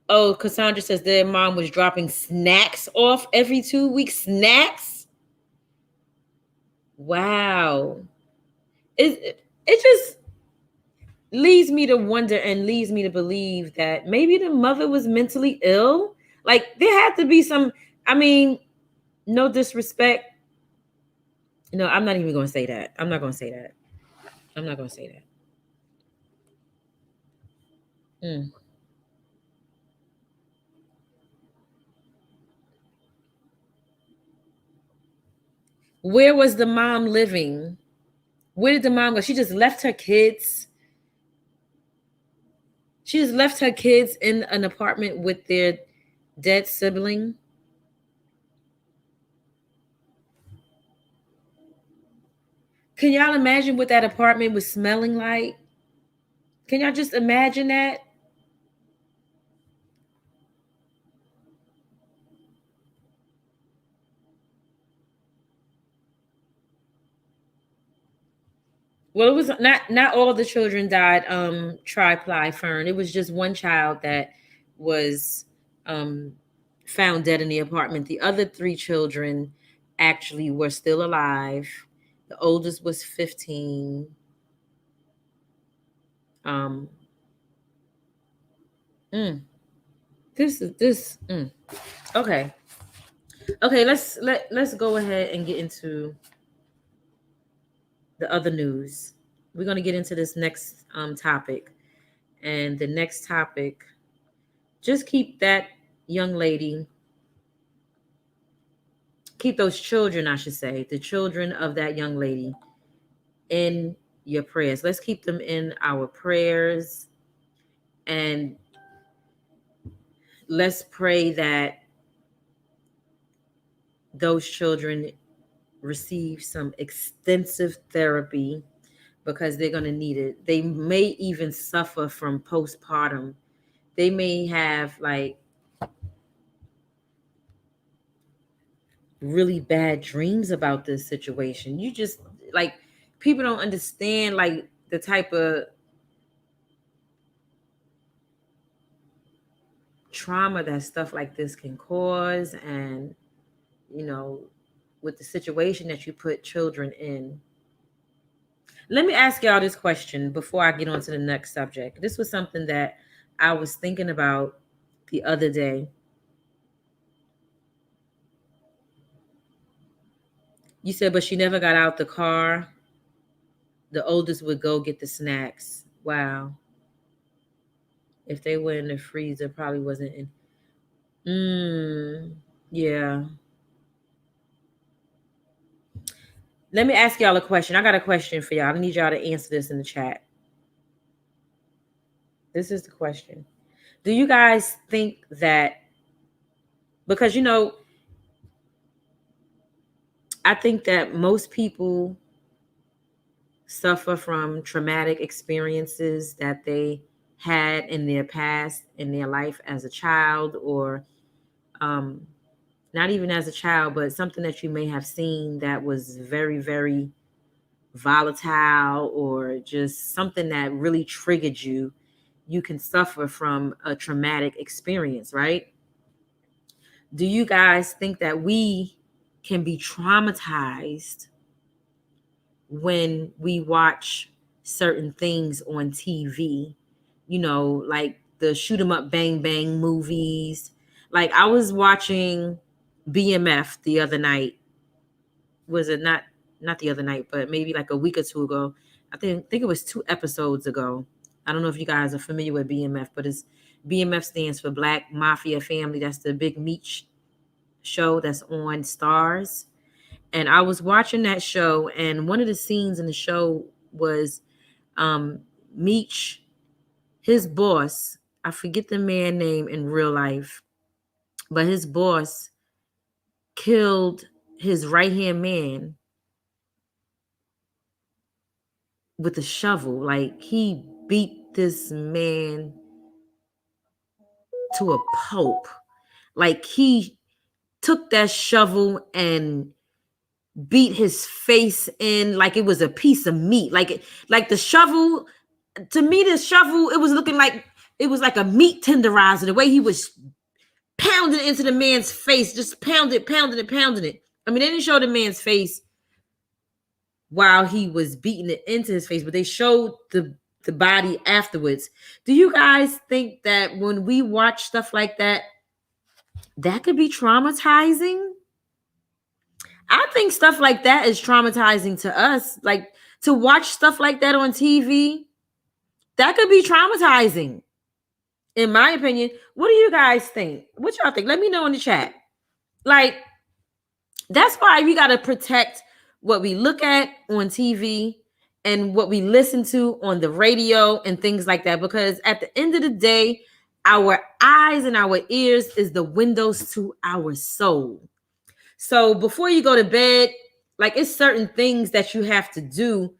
Oh, Cassandra says their mom was dropping snacks off every 2 weeks. Snacks? Wow. It just leads me to wonder and leads me to believe that maybe the mother was mentally ill. Like, there had to be some, I mean, no disrespect. No, I'm not even going to say that. I'm not going to say that. I'm not going to say that. Where was the mom living? Where did the mom go? She just left her kids. She just left her kids in an apartment with their dead sibling. Can y'all imagine what that apartment was smelling like? Can y'all just imagine that? Well, it was not all the children died triply Fern. It was just one child that was found dead in the apartment. The other 3 children actually were still alive. The oldest was 15. Okay. Okay, let's go ahead and get into the other news. We're going to get into this next topic. And the next topic, just keep that young lady, keep those children, I should say, the children of that young lady in your prayers. Let's keep them in our prayers. And let's pray that those children receive some extensive therapy because they're going to need it. They may even suffer from postpartum. They may have like really bad dreams about this situation. You just like, people don't understand like the type of trauma that stuff like this can cause, and with the situation that you put children in. Let me ask y'all this question before I get on to the next subject. This was something that I was thinking about the other day. You said, but she never got out the car. The oldest would go get the snacks. Wow. If they were in the freezer, probably wasn't in. Yeah. Let me ask y'all a question. I got a question for y'all. I need y'all to answer this in the chat. This is the question. Do you guys think that, because I think that most people suffer from traumatic experiences that they had in their past, in their life as a child, or not even as a child, but something that you may have seen that was very, very volatile, or just something that really triggered you. You can suffer from a traumatic experience, right? Do you guys think that we can be traumatized when we watch certain things on TV? Like the shoot 'em up, bang bang movies. Like, I was watching BMF the other night. Was it not the other night, but maybe like a week or two ago. I think it was 2 episodes ago. I don't know if you guys are familiar with BMF, but it's BMF stands for Black Mafia Family. That's the big meat show that's on Stars. And I was watching that show, and one of the scenes in the show was Meech, his boss. I forget the man name in real life, but his boss killed his right hand man with a shovel. Like, he beat this man to a pulp. Like, he took that shovel and beat his face in like it was a piece of meat. Like the shovel, to me, the shovel, it was looking like it was like a meat tenderizer. The way he was pounding it into the man's face, just pounding it. I mean, they didn't show the man's face while he was beating it into his face, but they showed the body afterwards. Do you guys think that when we watch stuff like that, that could be traumatizing? I think stuff like that is traumatizing to us. Like, to watch stuff like that on TV, that could be traumatizing, in my opinion. What do you guys think? What y'all think? Let me know in the chat. Like, that's why we got to protect what we look at on TV and what we listen to on the radio and things like that. Because at the end of the day, our eyes and our ears is the windows to our soul. So before you go to bed, like, it's certain things that you have to do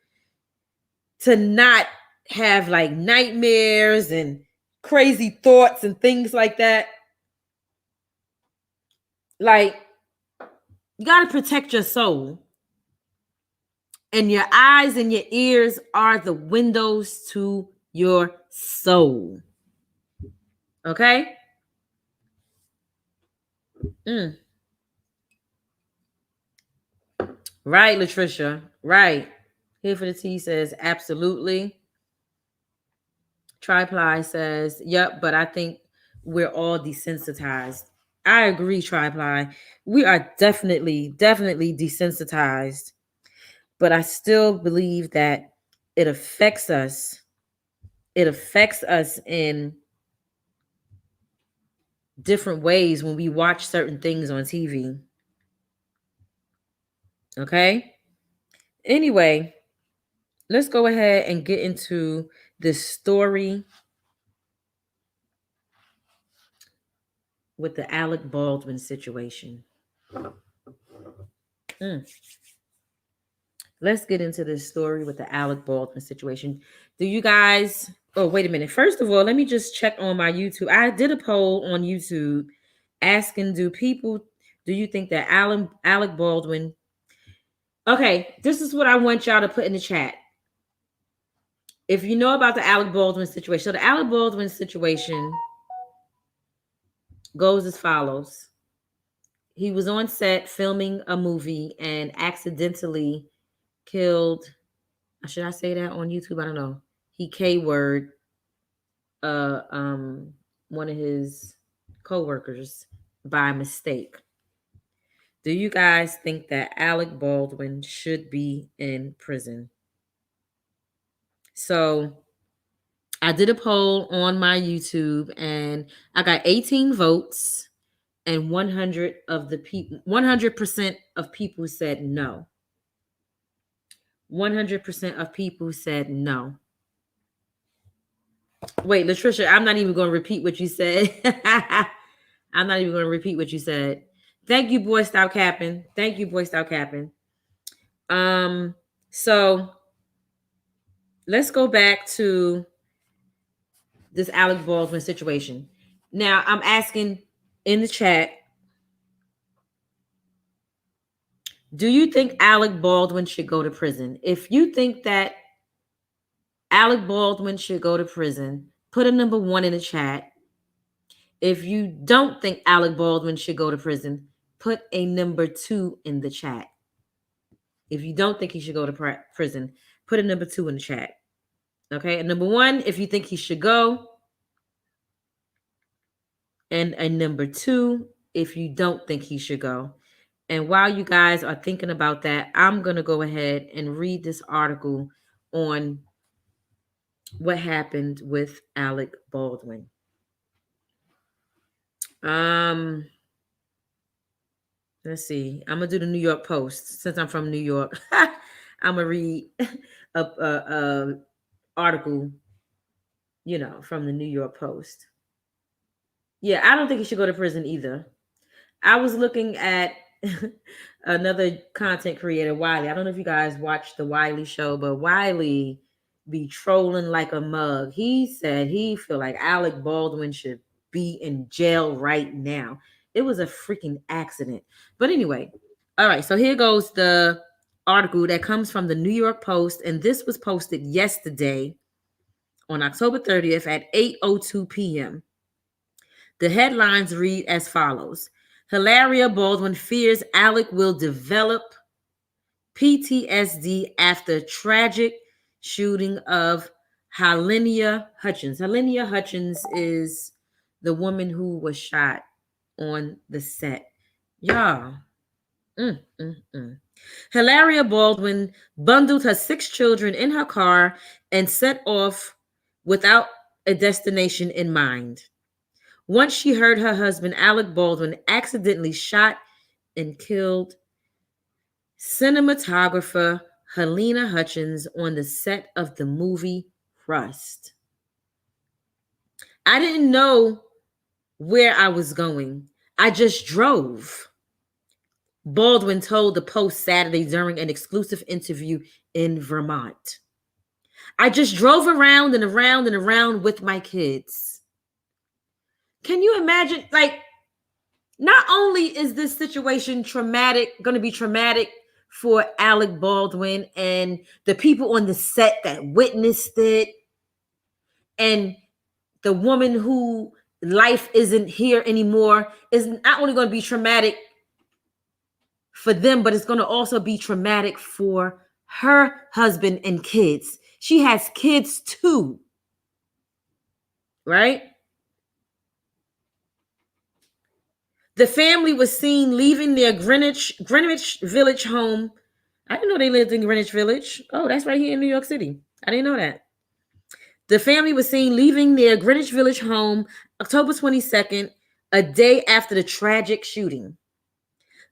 to not have like nightmares and crazy thoughts and things like that. Like, you got to protect your soul. And your eyes and your ears are the windows to your soul. Okay? Right, Latricia. Right. Here for the T says, absolutely. Triply says, yep, but I think we're all desensitized. I agree, Triply. We are definitely desensitized. But I still believe that it affects us. It affects us in different ways when we watch certain things on TV. Okay? Anyway, let's go ahead and get into this story with the Alec Baldwin situation. Let's get into this story with the Alec Baldwin situation. Do you guys... Oh, wait a minute. First of all, let me just check on my YouTube. I did a poll on YouTube asking, do you think that Alec Baldwin... Okay, this is what I want y'all to put in the chat. If you know about the Alec Baldwin situation. So the Alec Baldwin situation goes as follows. He was on set filming a movie and accidentally killed... Should I say that on YouTube? I don't know. He K-word one of his co-workers by mistake. Do you guys think that Alec Baldwin should be in prison? So I did a poll on my YouTube and I got 18 votes, and 100% of people said no. 100% of people said no. Wait, Latricia, I'm not even going to repeat what you said. I'm not even going to repeat what you said. Thank you, Boy Stop Capping. Thank you, Boy Stop Capping. So let's go back to this Alec Baldwin situation. Now, I'm asking in the chat, do you think Alec Baldwin should go to prison? If you think that Alec Baldwin should go to prison, put a number 1 in the chat. If you don't think Alec Baldwin should go to prison, put a number 2 in the chat. If you don't think he should go to prison, put a number 2 in the chat. Okay, and number 1, if you think he should go, and a number 2, if you don't think he should go. And while you guys are thinking about that, I'm going to go ahead and read this article on what happened with Alec Baldwin. Let's see. I'm gonna do the New York Post since I'm from New York. I'm gonna read a article, from the New York Post. Yeah, I don't think he should go to prison either. I was looking at another content creator, Wiley. I don't know if you guys watched the Wiley show, but Wiley be trolling like a mug. He said he feel like Alec Baldwin should be in jail right now. It was a freaking accident. But anyway, all right, so here goes the article that comes from the New York Post, and this was posted yesterday on October 30th at 8:02 p.m. The headlines read as follows. Hilaria Baldwin fears Alec will develop PTSD after tragic shooting of Halyna Hutchins. Halyna Hutchins is the woman who was shot on the set. Y'all. Hilaria Baldwin bundled her 6 children in her car and set off without a destination in mind. Once she heard her husband, Alec Baldwin, accidentally shot and killed cinematographer Halyna Hutchins on the set of the movie Rust. I didn't know where I was going. I just drove. Baldwin told the Post Saturday during an exclusive interview in Vermont. I just drove around and around and around with my kids. Can you imagine? Not only is this situation going to be traumatic for Alec Baldwin and the people on the set that witnessed it, and the woman who life isn't here anymore, is not only going to be traumatic for them, but it's going to also be traumatic for her husband and kids. She has kids too, right? The family was seen leaving their Greenwich Village home. I didn't know they lived in Greenwich Village. Oh, that's right here in New York City. I didn't know that. The family was seen leaving their Greenwich Village home October 22nd, a day after the tragic shooting.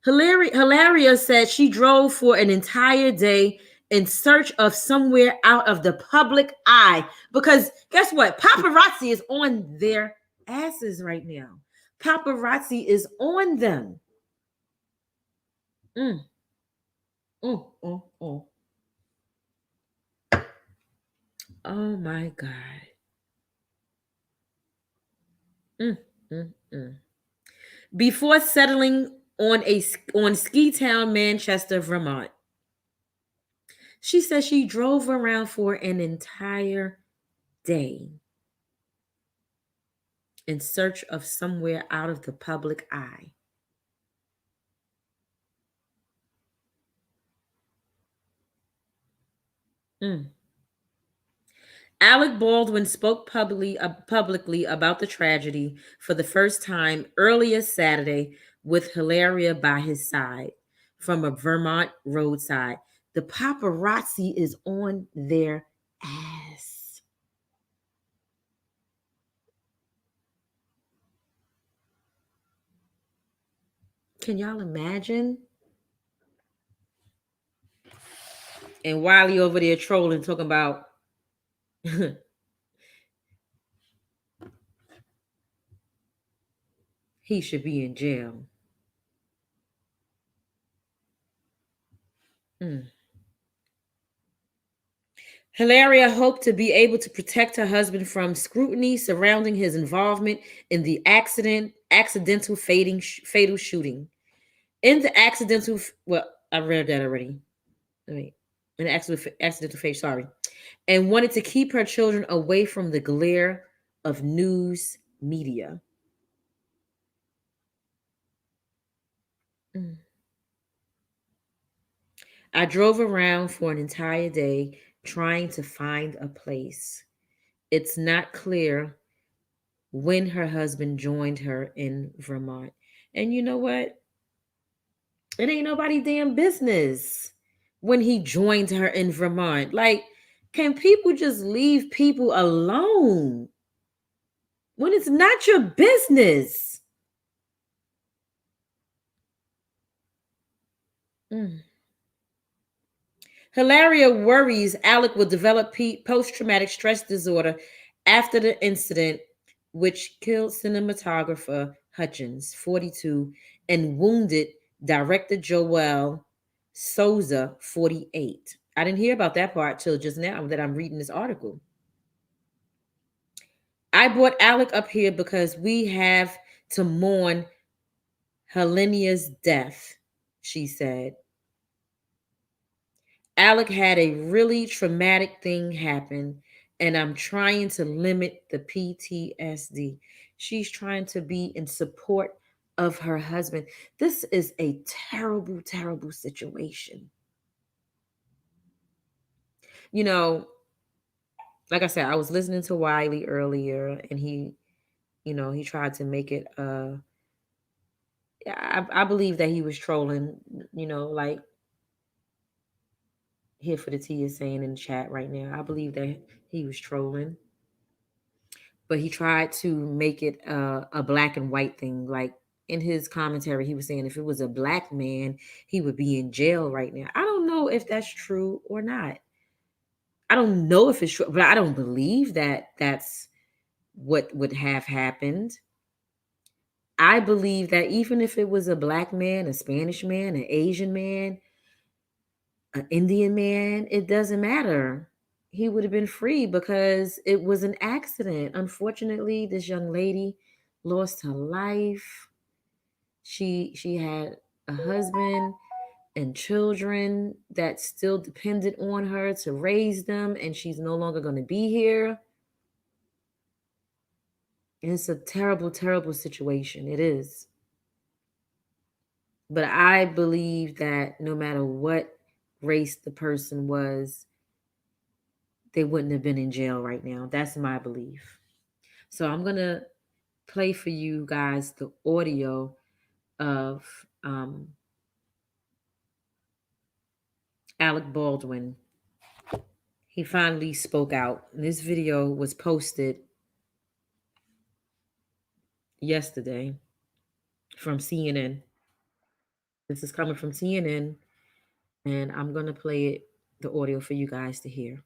Hilaria said she drove for an entire day in search of somewhere out of the public eye. Because guess what? Paparazzi is on their asses right now. Paparazzi is on them. Oh my God. Before settling on Ski Town, Manchester, Vermont, she said she drove around for an entire day in search of somewhere out of the public eye. Alec Baldwin spoke publicly about the tragedy for the first time earlier Saturday with Hilaria by his side from a Vermont roadside. The paparazzi is on their ass. Can y'all imagine? And Wiley over there trolling, talking about he should be in jail. Hilaria hoped to be able to protect her husband from scrutiny surrounding his involvement in the accidental fatal shooting. In the accidental, I read that already. In the accidental fatal, sorry. And wanted to keep her children away from the glare of news media. I drove around for an entire day trying to find a place. It's not clear when her husband joined her in Vermont. And you know what? It ain't nobody damn business when he joined her in Vermont. Can people just leave people alone when it's not your business? Hilaria worries Alec will develop post-traumatic stress disorder after the incident, which killed cinematographer Hutchins, 42, and wounded director Joel Souza, 48. I didn't hear about that part till just now that I'm reading this article. I brought Alec up here because we have to mourn Helena's death, she said. Alec had a really traumatic thing happen, and I'm trying to limit the PTSD. She's trying to be in support of her husband. This is a terrible, terrible situation. You know, like I said, I was listening to Wiley earlier, and he tried to make it I believe that he was trolling, like Here for the Tea is saying in the chat right now. I believe that he was trolling, but he tried to make it a black and white thing. Like in his commentary, he was saying if it was a black man, he would be in jail right now. I don't know if that's true or not. I don't know if it's true, but I don't believe that that's what would have happened. I believe that even if it was a black man, a Spanish man, an Asian man, an Indian man, it doesn't matter. He would have been free because it was an accident. Unfortunately, this young lady lost her life. She had a husband and children that still depended on her to raise them, and she's no longer going to be here. And it's a terrible, terrible situation. It is. But I believe that no matter what race the person was, they wouldn't have been in jail right now. That's my belief. So I'm going to play for you guys the audio of Alec Baldwin. He finally spoke out. And this video was posted yesterday from CNN. This is coming from CNN, and I'm going to play it, the audio for you guys to hear.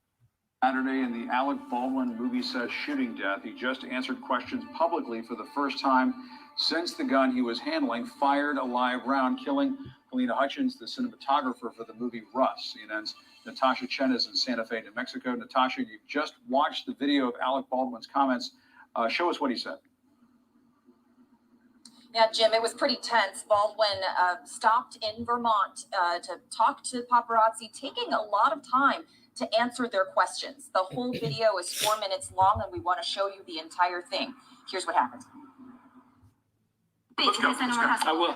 Saturday in the Alec Baldwin movie set shooting death, he just answered questions publicly for the first time since the gun he was handling fired a live round, killing Helena Hutchins, the cinematographer for the movie Russ. CNN's Natasha Chen is in Santa Fe, New Mexico. Natasha, you just watched the video of Alec Baldwin's comments. Show us what he said. Yeah, Jim, it was pretty tense. Baldwin stopped in Vermont to talk to paparazzi, taking a lot of time to answer their questions. The whole video is 4 minutes long, and we want to show you the entire thing. Here's what happened. Let's go. I will.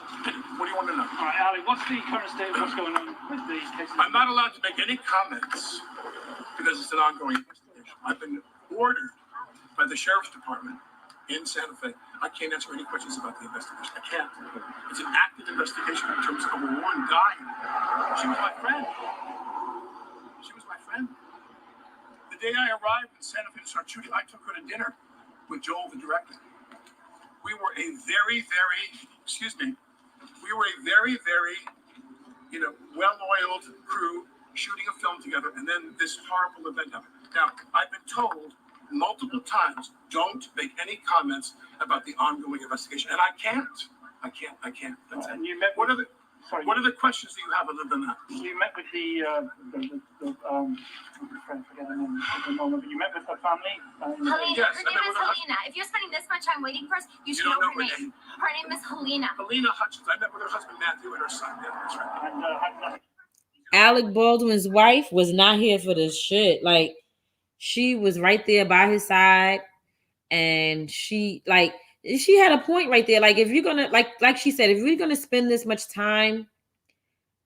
What do you want to know? All right, Ali, what's the current state of what's going on with the case? I'm not allowed to make any comments because it's an ongoing investigation. I've been ordered by the Sheriff's Department in Santa Fe. I can't answer any questions about the investigation. I can't. It's an active investigation in terms of a woman dying. She was my friend. She was my friend. The day I arrived in Santa Fe to start shooting, I took her to dinner with Joel, the director. We were a very, very, we were a very, very, well-oiled crew shooting a film together, and then this horrible event happened. Now, I've been told multiple times, don't make any comments about the ongoing investigation, and I can't. That's it. And you met What are the questions that you have other than that? You met with the forget her name at the moment, but you met with her family. Helena, Yes, her name is Helena. If you're spending this much time waiting for us, you should know her name. Her name is Helena. Helena Hutchins. I met with her husband Matthew and her son. Yeah, that's right. And Alec Baldwin's wife was not here for this shit. Like, she was right there by his side, and she had a point right there. Like, if you're gonna like she said, if we're gonna spend this much time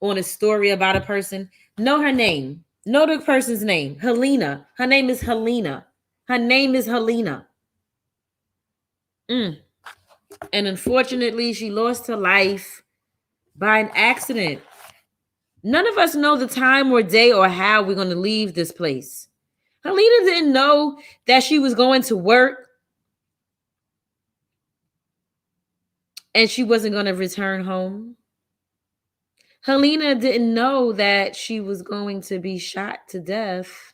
on a story about a person, know her name, know the person's name. Helena. Her name is Helena. Her name is Helena. And unfortunately, she lost her life by an accident. None of us know the time or day or how we're going to leave this place. Helena didn't know that she was going to work and she wasn't going to return home. Helena didn't know that she was going to be shot to death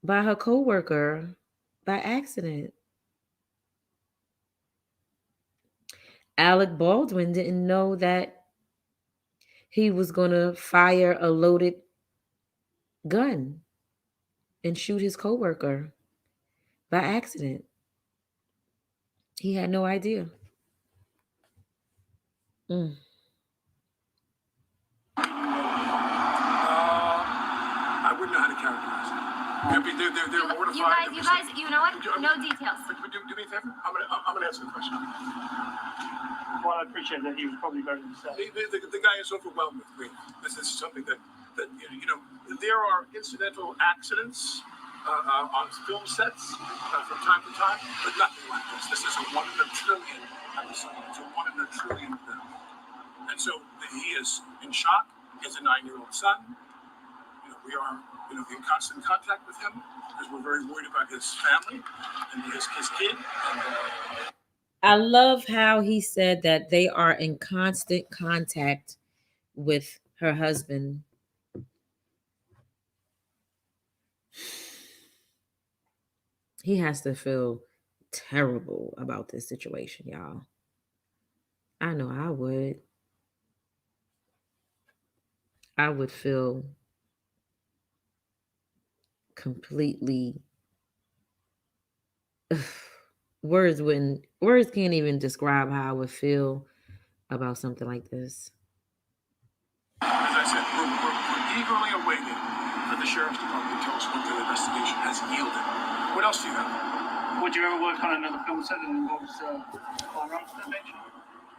by her coworker by accident. Alec Baldwin didn't know that he was going to fire a loaded gun and shoot his coworker by accident. He had no idea. I wouldn't know how to characterize it. They're mortified. You guys, you know what? No details. But do me a favor. I'm gonna answer the question. Well, I appreciate that he was probably very upset. The guy is overwhelmed with grief. This is something that you know. There are incidental accidents on film sets from time to time, but nothing like this. This is a 1 in a trillion episode. It's a 1 in a trillion film. And so he is in shock. He has a 9-year-old son. We are, in constant contact with him because we're very worried about his family and his kid. I love how he said that they are in constant contact with her husband. He has to feel terrible about this situation, y'all. I know I would. I would feel completely words can't even describe how I would feel about something like this. As I said, we're eagerly awaiting for the sheriff's department to tell us what their investigation has yielded. What else do you have? Would you ever work on another film set that involves firearms detonation?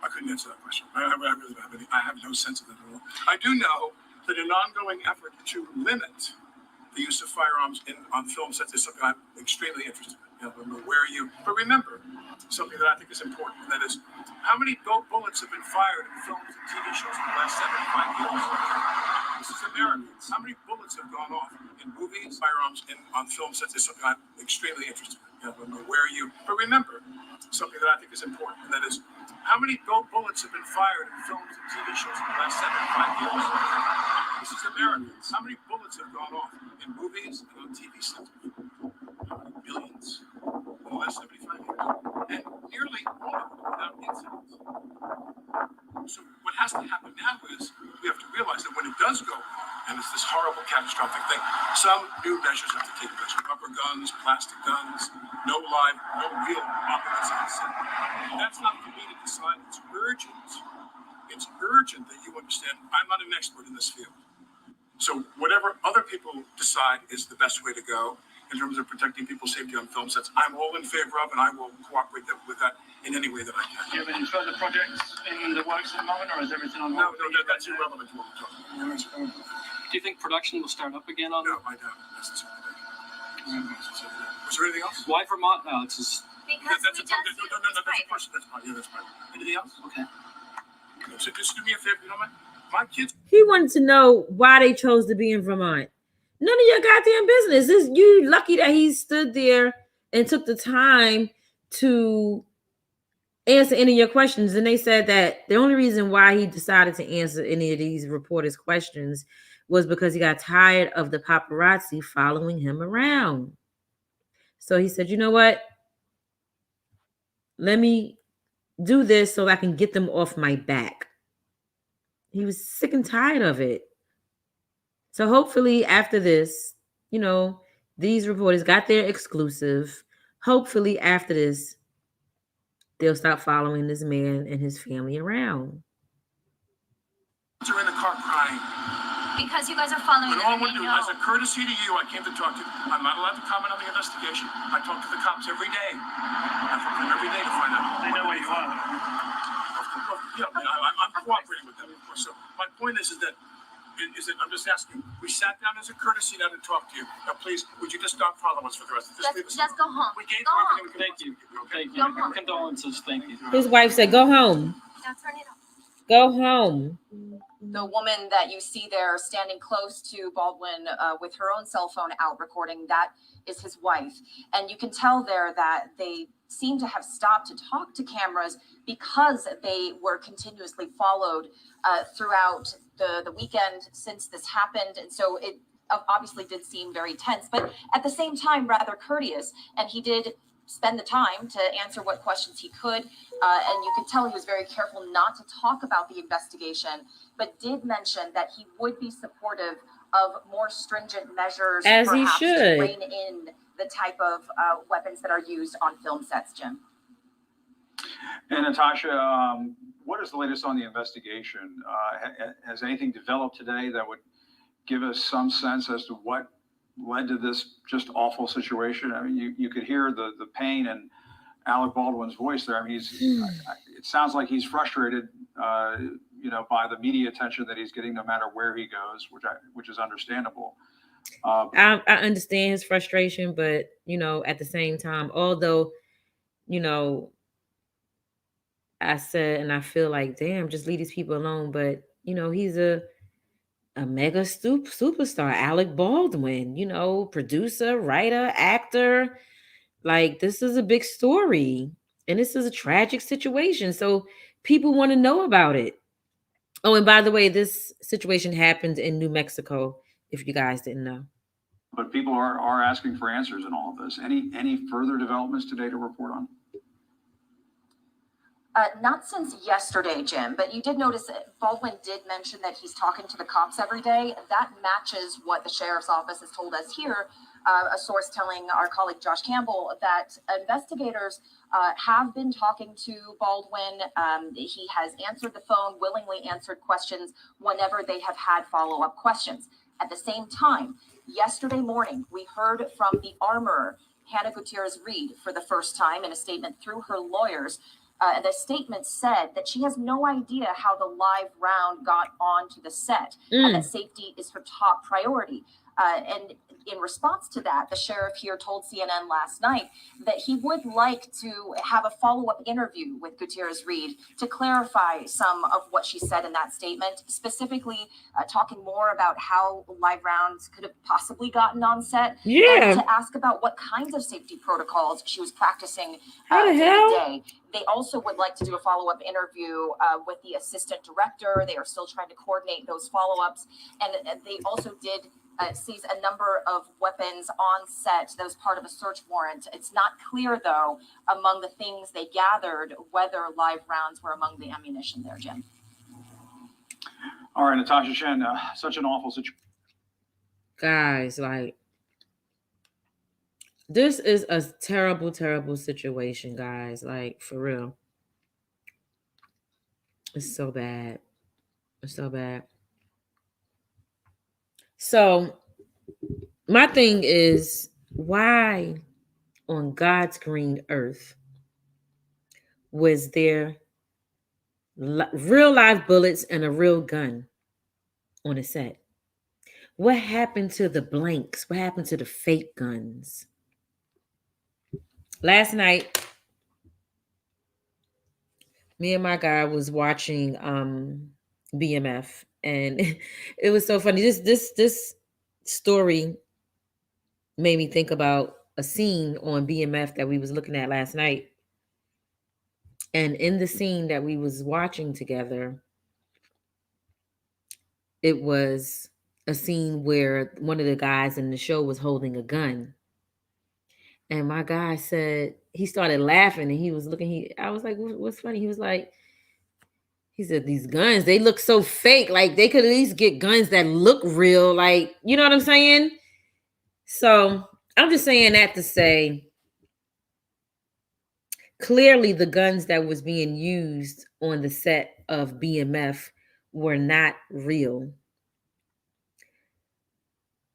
I couldn't answer that question. I really don't have any. I have no sense of that at all. I do know that an ongoing effort to limit the use of firearms on film sets is something I'm extremely interested in. Where are you? But remember, something that I think is important, and that is, how many bullets have been fired in films and TV shows in the last 75 years? This is America. How many bullets have gone off in movies, firearms on film sets is something I'm extremely interested in. Where are you? But remember, something that I think is important, and that is, how many bullets have been fired in films and TV shows in the last 75 years? This is America. How many bullets have gone off in movies and on TV sets? Billions in the last 75 years. And nearly all of them without incident. So what has to happen now is we have to realize that when it does go wrong, and it's this horrible catastrophic thing, some new measures have to take place. Rubber guns, plastic guns, no real occupants on set. That's not for me to decide. It's urgent. It's urgent that you understand I'm not an expert in this field. So whatever other people decide is the best way to go in terms of protecting people's safety on film sets, I'm all in favor of, and I will cooperate with that in any way that I can. Do you have any further projects in the works at the moment, or is everything on hold? No, that's irrelevant to what we're talking about. Do you think production will start up again on? No, I don't necessarily. Was there anything else? Why Vermont, Alex? Because that's a person. That's fine. Yeah, that's fine. Anything else? Okay. So just do me a favor, you know what? My kids. He wanted to know why they chose to be in Vermont. None of your goddamn business. You lucky that he stood there and took the time to answer any of your questions. And they said that the only reason why he decided to answer any of these reporters' questions was because he got tired of the paparazzi following him around. So he said, you know what? Let me do this so I can get them off my back. He was sick and tired of it. So hopefully after this, these reporters got their exclusive. Hopefully after this, they'll stop following this man and his family around. You're in the car crying. Because you guys are following But all I them. want to do, as a courtesy to you, I came to talk to you. I'm not allowed to comment on the investigation. I talk to the cops every day. I talk to them every day to find out. They know where you are. Yeah, I'm cooperating with them, of course. So my point is that I'm just asking. We sat down as a courtesy now to talk to you. Now, please, would you just not follow us for the rest of this? Just go home. We gave Go everything home. we Thank you. Okay? Thank you. Condolences. Thank you. His wife said, go home. Now turn it off. Go home. The woman that you see there standing close to Baldwin with her own cell phone out recording, that is his wife. And you can tell there that they seem to have stopped to talk to cameras because they were continuously followed throughout the weekend since this happened. And so it obviously did seem very tense, but at the same time, rather courteous. And he did spend the time to answer what questions he could. And you could tell he was very careful not to talk about the investigation, but did mention that he would be supportive of more stringent measures, as he perhaps, should, to rein in the type of weapons that are used on film sets, Jim. And Natasha, what is the latest on the investigation? Has anything developed today that would give us some sense as to what led to this just awful situation? I mean, you could hear the pain in Alec Baldwin's voice there. I mean, it sounds like he's frustrated, by the media attention that he's getting no matter where he goes, which is understandable. I understand his frustration, but at the same time, although I said, and I feel like, damn, just leave these people alone. But he's a mega superstar, Alec Baldwin, producer, writer, actor. Like, this is a big story, and this is a tragic situation. So people want to know about it. Oh, and by the way, this situation happened in New Mexico, if you guys didn't know. But people are asking for answers in all of this. Any further developments today to report on? Not since yesterday, Jim, but you did notice that Baldwin did mention that he's talking to the cops every day. That matches what the sheriff's office has told us here. A source telling our colleague Josh Campbell that investigators have been talking to Baldwin. He has answered the phone, willingly answered questions whenever they have had follow-up questions. At the same time, yesterday morning, we heard from the armorer, Hannah Gutierrez-Reed, for the first time in a statement through her lawyers. The statement said that she has no idea how the live round got onto the set, and that safety is her top priority. And in response to that, the sheriff here told CNN last night that he would like to have a follow-up interview with Gutierrez-Reed to clarify some of what she said in that statement, specifically talking more about how live rounds could have possibly gotten on set, and to ask about what kinds of safety protocols she was practicing day to day. They also would like to do a follow-up interview with the assistant director. They are still trying to coordinate those follow-ups. And they also did seize a number of weapons on set that was part of a search warrant. It's not clear, though, among the things they gathered, whether live rounds were among the ammunition there, Jim. All right, Natasha Chen, such an awful situation. Guys, like, this is a terrible, terrible situation, guys. Like, for real. It's so bad. It's so bad. So, my thing is, why on God's green earth was there real live bullets and a real gun on a set? What happened to the blanks? What happened to the fake guns? Last night, me and my guy was watching BMF, and it was so funny. This story made me think about a scene on BMF that we was looking at last night. And in the scene that we was watching together, it was a scene where one of the guys in the show was holding a gun. And my guy said, he started laughing, and he was looking, I was like, what's funny? He said, these guns, they look so fake. Like, they could at least get guns that look real. Like, you know what I'm saying? So I'm just saying that to say, clearly the guns that was being used on the set of BMF were not real.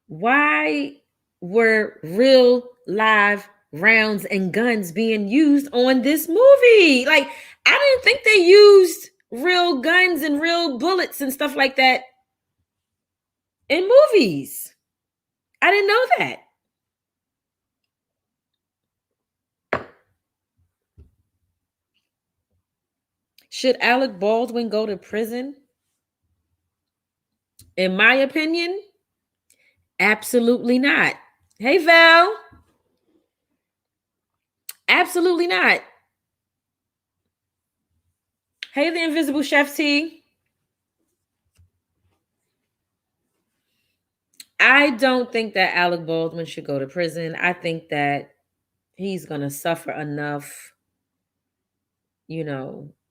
Why were real live rounds and guns being used on this movie? Like, I didn't think they used real guns and real bullets and stuff like that in movies. I didn't know that. Should Alec Baldwin go to prison? In my opinion, absolutely not. Hey, Val. Absolutely not. Hey, the Invisible Chef T. I don't think that Alec Baldwin should go to prison. I think that he's going to suffer enough,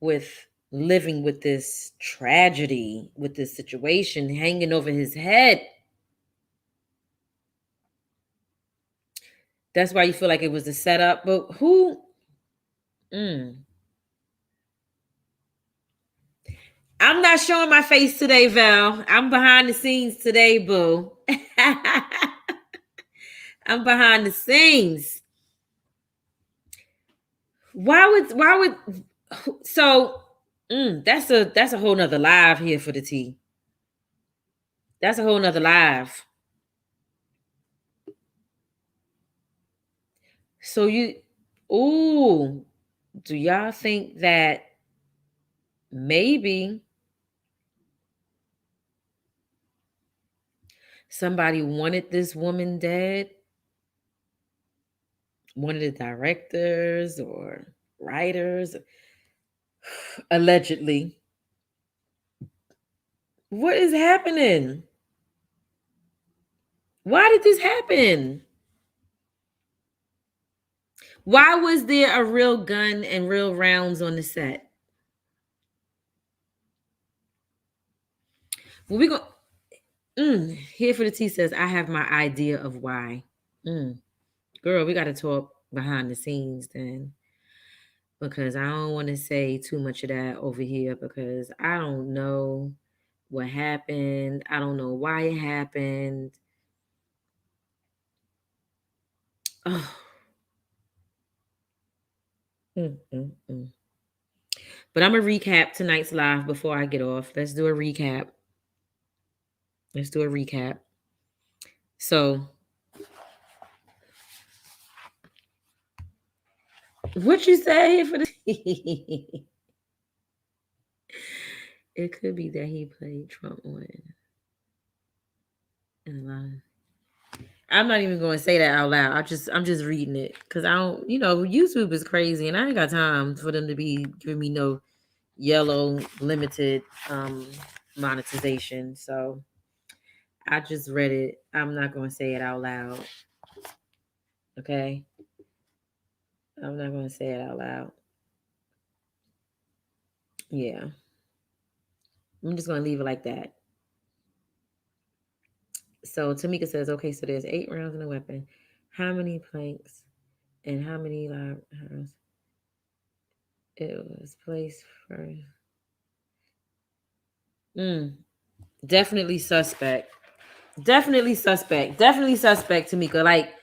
with living with this tragedy, with this situation hanging over his head. That's why you feel like it was a setup. But who? I'm not showing my face today, Val. I'm behind the scenes today, boo. I'm behind the scenes. Why would so that's a whole nother live here for the tea. That's a whole nother live. So do y'all think that maybe somebody wanted this woman dead? One of the directors or writers, allegedly. What is happening? Why did this happen? Why was there a real gun and real rounds on the set? Well, we go. Here for the T says, I have my idea of why. Girl, we got to talk behind the scenes then. Because I don't want to say too much of that over here because I don't know what happened. I don't know why it happened. Oh. But I'm going to recap tonight's live before I get off. Let's do a recap. So, what you say for the It could be that he played Trump on in a lot of. I'm not even going to say that out loud. I'm just reading it because I don't, YouTube is crazy and I ain't got time for them to be giving me no yellow limited monetization. So I just read it. I'm not going to say it out loud. Okay. I'm not going to say it out loud. Yeah. I'm just going to leave it like that. So Tamika says, okay, so there's 8 rounds in a weapon. How many planks and how many live rounds? It was placed first. Definitely suspect. Definitely suspect, Tamika. Like,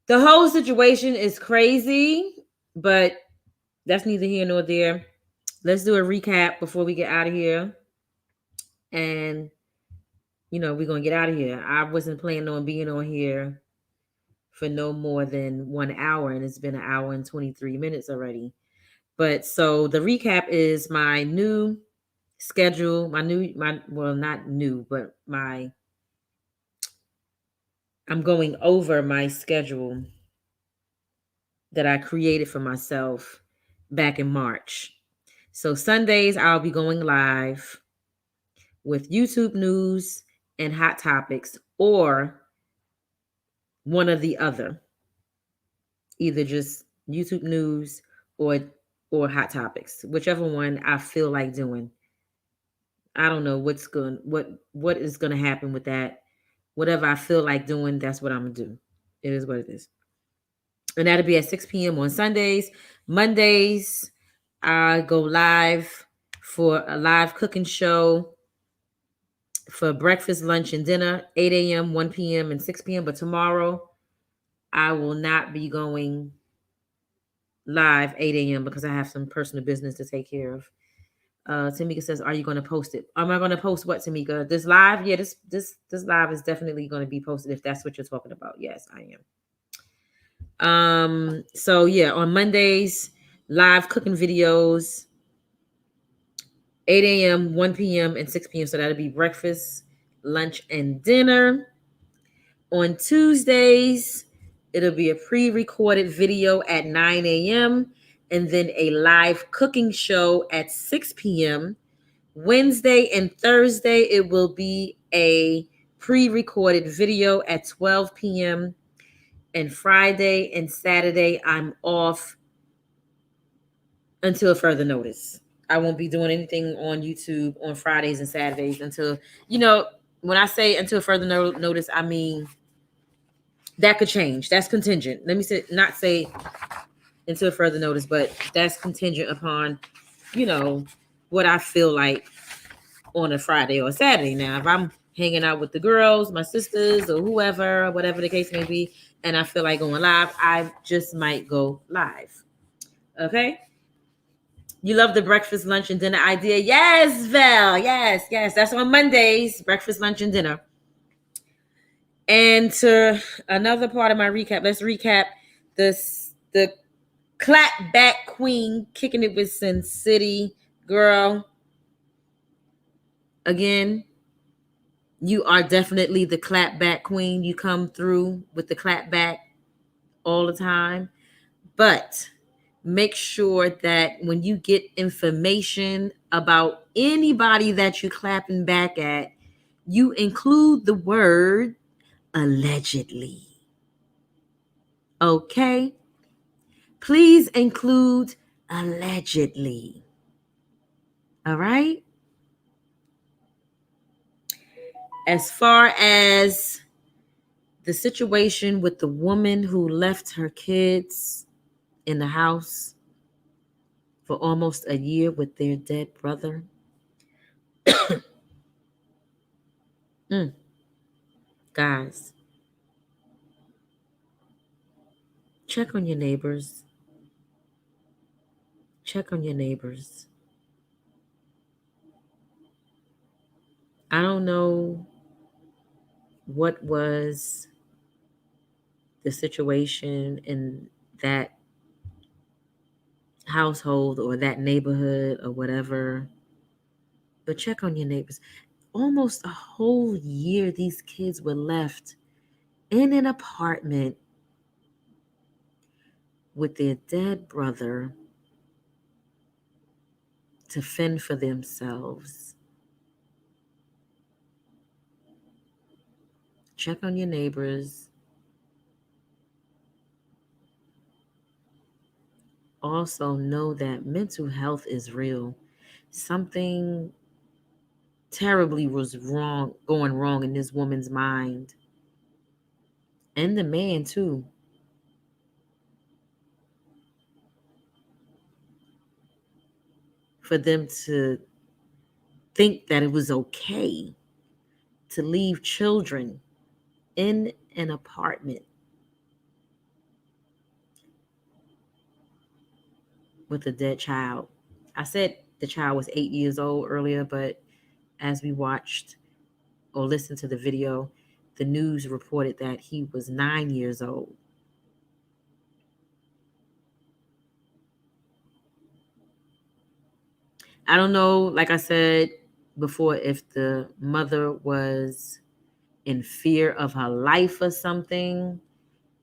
the whole situation is crazy, but that's neither here nor there. Let's do a recap before we get out of here. And, we're going to get out of here. I wasn't planning on being on here for no more than 1 hour, and it's been 1 hour and 23 minutes already. But so the recap is my new schedule, not new, but I'm going over my schedule that I created for myself back in March. So Sundays, I'll be going live with YouTube news and hot topics, or one or the other. Either just YouTube news or hot topics, whichever one I feel like doing. I don't know what is going to happen with that. Whatever I feel like doing, that's what I'm going to do. It is what it is. And that'll be at 6 p.m. on Sundays. Mondays, I go live for a live cooking show for breakfast, lunch, and dinner, 8 a.m., 1 p.m., and 6 p.m. But tomorrow, I will not be going live 8 a.m. because I have some personal business to take care of. Tamika says, are you going to post it? Am I going to post what, Tamika? This live? Yeah, this live is definitely going to be posted if that's what you're talking about. Yes, I am. So yeah, on Mondays, live cooking videos, 8 a.m., 1 p.m., and 6 p.m. So that'll be breakfast, lunch and dinner. On Tuesdays, it'll be a pre-recorded video at 9 a.m. and then a live cooking show at 6 p.m. Wednesday and Thursday, it will be a pre-recorded video at 12 p.m. And Friday and Saturday, I'm off until further notice. I won't be doing anything on YouTube on Fridays and Saturdays until, when I say until further notice, I mean that could change. That's contingent. Let me not say until further notice, but that's contingent upon, what I feel like on a Friday or a Saturday. Now, if I'm hanging out with the girls, my sisters, or whoever, whatever the case may be, and I feel like going live, I just might go live. Okay? You love the breakfast, lunch, and dinner idea? Yes, Val. Yes. That's on Mondays, breakfast, lunch, and dinner. And to another part of my recap, let's recap the clap back queen kicking it with Sin City. Girl, again, you are definitely the clap back queen. You come through with the clap back all the time. But make sure that when you get information about anybody that you're clapping back at, you include the word allegedly. Okay? Please include allegedly. All right? As far as the situation with the woman who left her kids in the house for almost a year with their dead brother. Guys, check on your neighbors. Check on your neighbors. I don't know what was the situation in that household or that neighborhood or whatever, but check on your neighbors. Almost a whole year, these kids were left in an apartment with their dead brother to fend for themselves. Check on your neighbors. Also know that mental health is real. Something terribly was going wrong in this woman's mind. And the man too. For them to think that it was okay to leave children in an apartment with a dead child. I said the child was 8 years old earlier, but as we watched or listened to the video, the news reported that he was 9 years old. I don't know, like I said before, if the mother was in fear of her life or something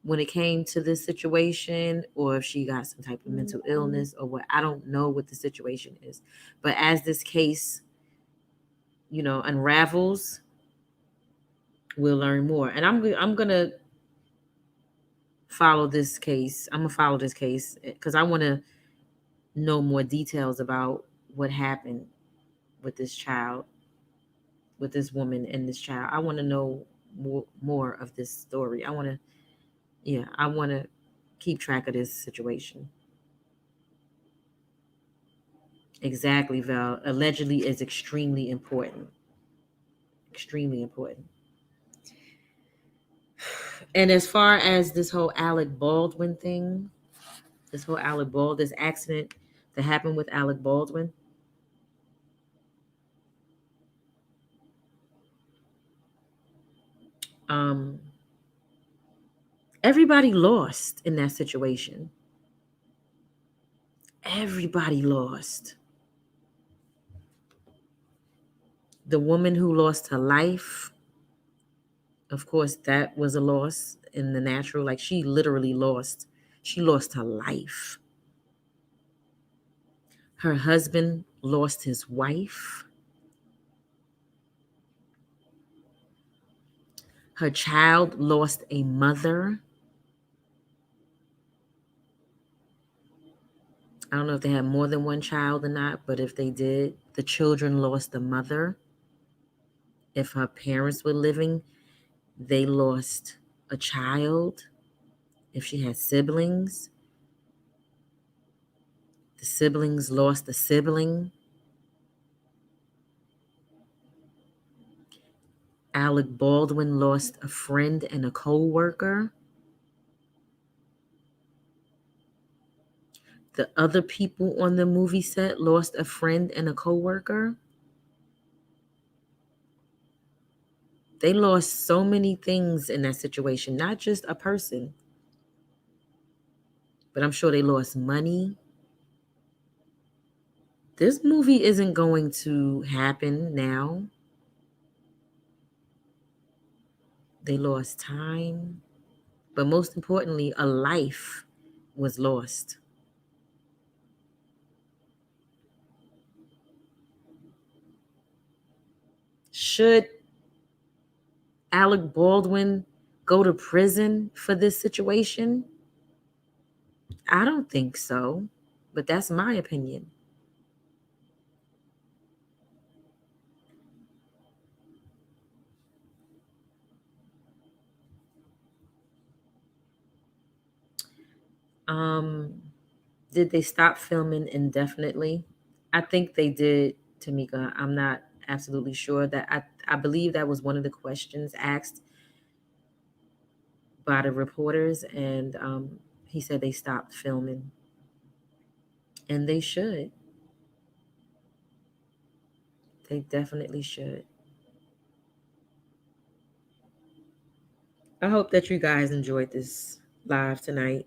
when it came to this situation, or if she got some type of mental illness or what. I don't know what the situation is. But as this case, unravels, we'll learn more. And I'm going to follow this case. I'm going to follow this case because I want to know more details about what happened with this child, with this woman and this child. I want to know more of this story. I want to keep track of this situation. Exactly, Val. Allegedly is extremely important. Extremely important. And as far as this whole Alec Baldwin thing, this accident that happened with Alec Baldwin, everybody lost in that situation. Everybody lost. The woman who lost her life, of course, that was a loss in the natural. Like she literally lost her life. Her husband lost his wife. Her child lost a mother. I don't know if they had more than one child or not, but if they did, the children lost a mother. If her parents were living, they lost a child. If she had siblings, the siblings lost a sibling. Alec Baldwin lost a friend and a co-worker. The other people on the movie set lost a friend and a co-worker. They lost so many things in that situation, not just a person, but I'm sure they lost money. This movie isn't going to happen now. They lost time, but most importantly, a life was lost. Should Alec Baldwin go to prison for this situation? I don't think so, but that's my opinion. Did they stop filming indefinitely? I think they did, Tamika. I'm not absolutely sure. That I believe that was one of the questions asked by the reporters, and he said they stopped filming, and they should. They definitely should. I hope that you guys enjoyed this live tonight.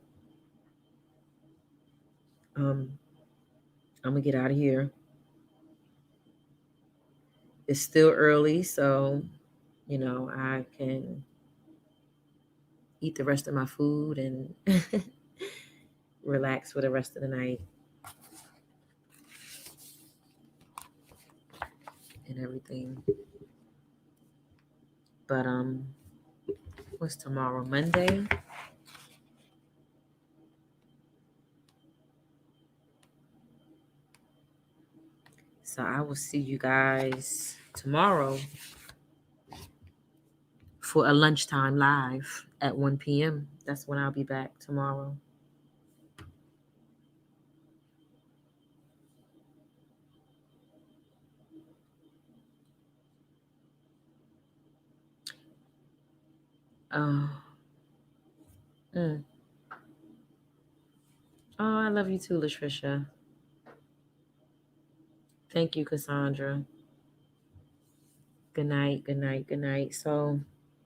I'm gonna get out of here. It's still early, so I can eat the rest of my food and relax for the rest of the night and everything. But what's tomorrow? Monday? So I will see you guys tomorrow for a lunchtime live at 1 p.m. That's when I'll be back tomorrow. Oh, I love you too, Latricia. Thank you, Cassandra. Good night, good night, good night. So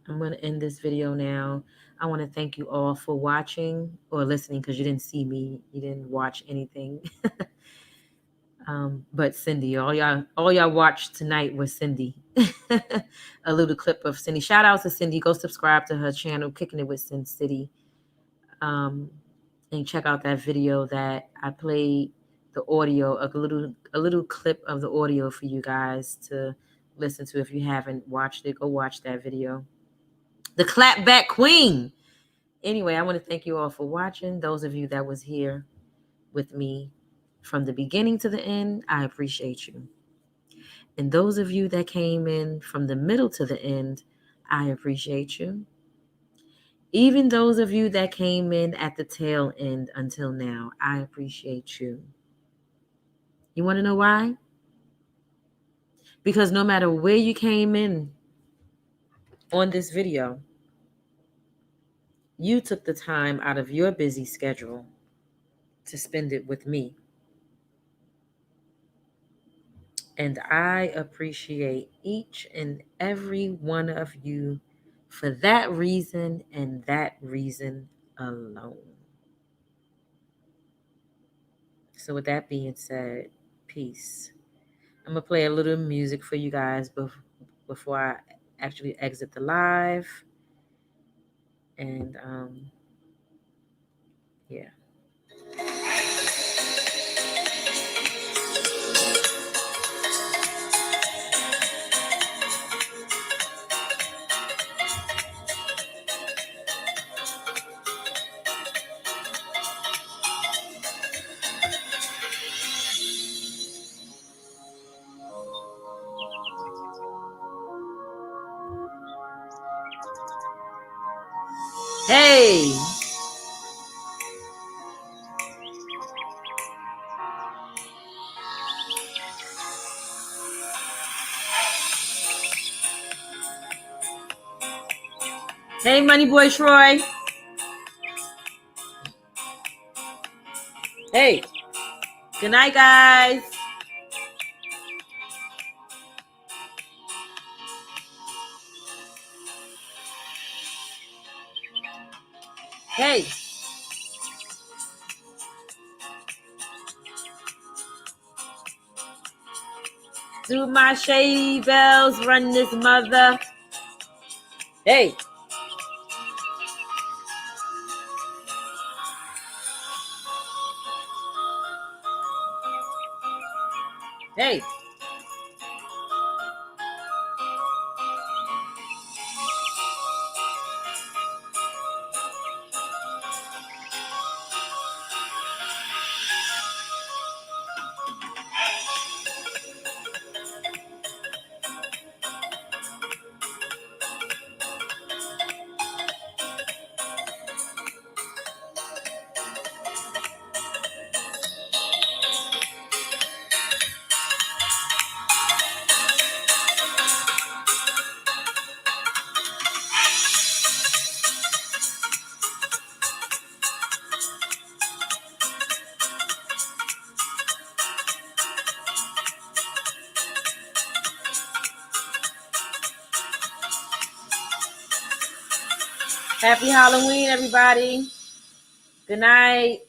I'm going to end this video now. I want to thank you all for watching or listening because you didn't see me. You didn't watch anything. But Cindy, all y'all watched tonight was Cindy. A little clip of Cindy. Shout out to Cindy. Go subscribe to her channel, Kicking It with Sin City. And check out that video that I played the audio, a little clip of the audio for you guys to listen to. If you haven't watched it, go watch that video. The Clapback Queen. Anyway, I want to thank you all for watching. Those of you that was here with me from the beginning to the end, I appreciate you. And those of you that came in from the middle to the end, I appreciate you. Even those of you that came in at the tail end until now, I appreciate you. You want to know why? Because no matter where you came in on this video, you took the time out of your busy schedule to spend it with me. And I appreciate each and every one of you for that reason and that reason alone. So with that being said, peace. I'm gonna play a little music for you guys before I actually exit the live. And yeah. Hey. Hey, Money Boy Troy. Hey. Good night, guys. Hey. Do my shady bells run this mother? Hey. Hey. Happy Halloween, everybody. Good night.